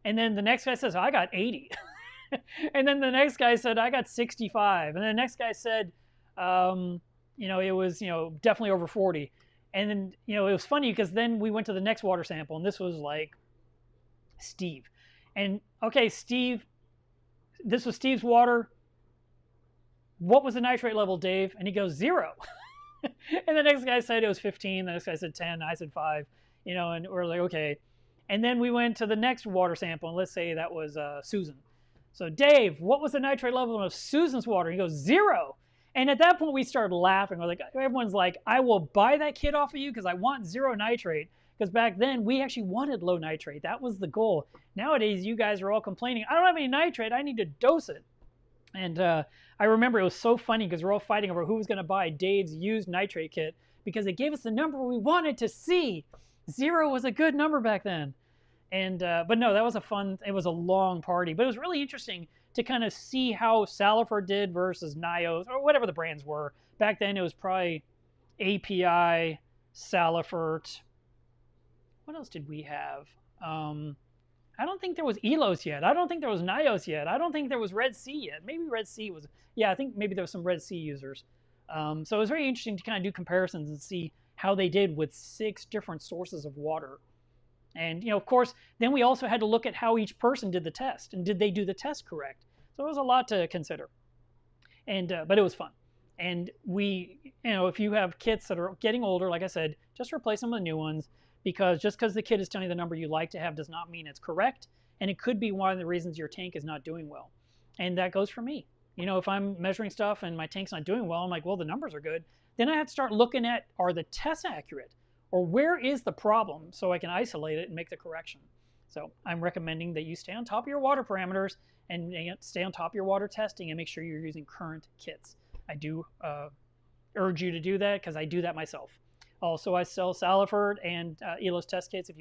And then the next guy says, I got 80. And then the next guy said, I got 65. And the next guy said, you know, it was, you know, definitely over 40. And then, you know, it was funny because then we went to the next water sample, and this was like Steve. And okay, Steve, this was Steve's water. What was the nitrate level, Dave? And he goes, 0. And the next guy said it was 15. The next guy said 10. I said 5. You know, and we're like, okay. And then we went to the next water sample, and let's say that was Susan. So Dave, what was the nitrate level of Susan's water? He goes, 0. And at that point, we started laughing. We're like, everyone's like, I will buy that kit off of you because I want zero nitrate. Because back then, we actually wanted low nitrate. That was the goal. Nowadays, you guys are all complaining, I don't have any nitrate. I need to dose it. And I remember it was so funny because we're all fighting over who was going to buy Dave's used nitrate kit because it gave us the number we wanted to see. 0 was a good number back then. And but no, that was a fun, it was a long party. But it was really interesting to kind of see how Salifert did versus Nios, or whatever the brands were. Back then, it was probably API, Salifert. What else did we have? I don't think there was Elos yet. I don't think there was Nios yet. I don't think there was Red Sea yet. Maybe Red Sea was, yeah, I think maybe there was some Red Sea users. So it was very interesting to kind of do comparisons and see how they did with 6 different sources of water. And, of course, then we also had to look at how each person did the test, and did they do the test correct? So it was a lot to consider. And but it was fun. And if you have kits that are getting older, like I said, just replace them with new ones, because just because the kit is telling you the number you like to have does not mean it's correct, and it could be one of the reasons your tank is not doing well. And that goes for me. If I'm measuring stuff and my tank's not doing well, I'm like, well, the numbers are good. Then I have to start looking at, are the tests accurate? Or where is the problem, so I can isolate it and make the correction. So I'm recommending that you stay on top of your water parameters and stay on top of your water testing and make sure you're using current kits. I do urge you to do that because I do that myself. Also, I sell Salifert and Elos test kits if you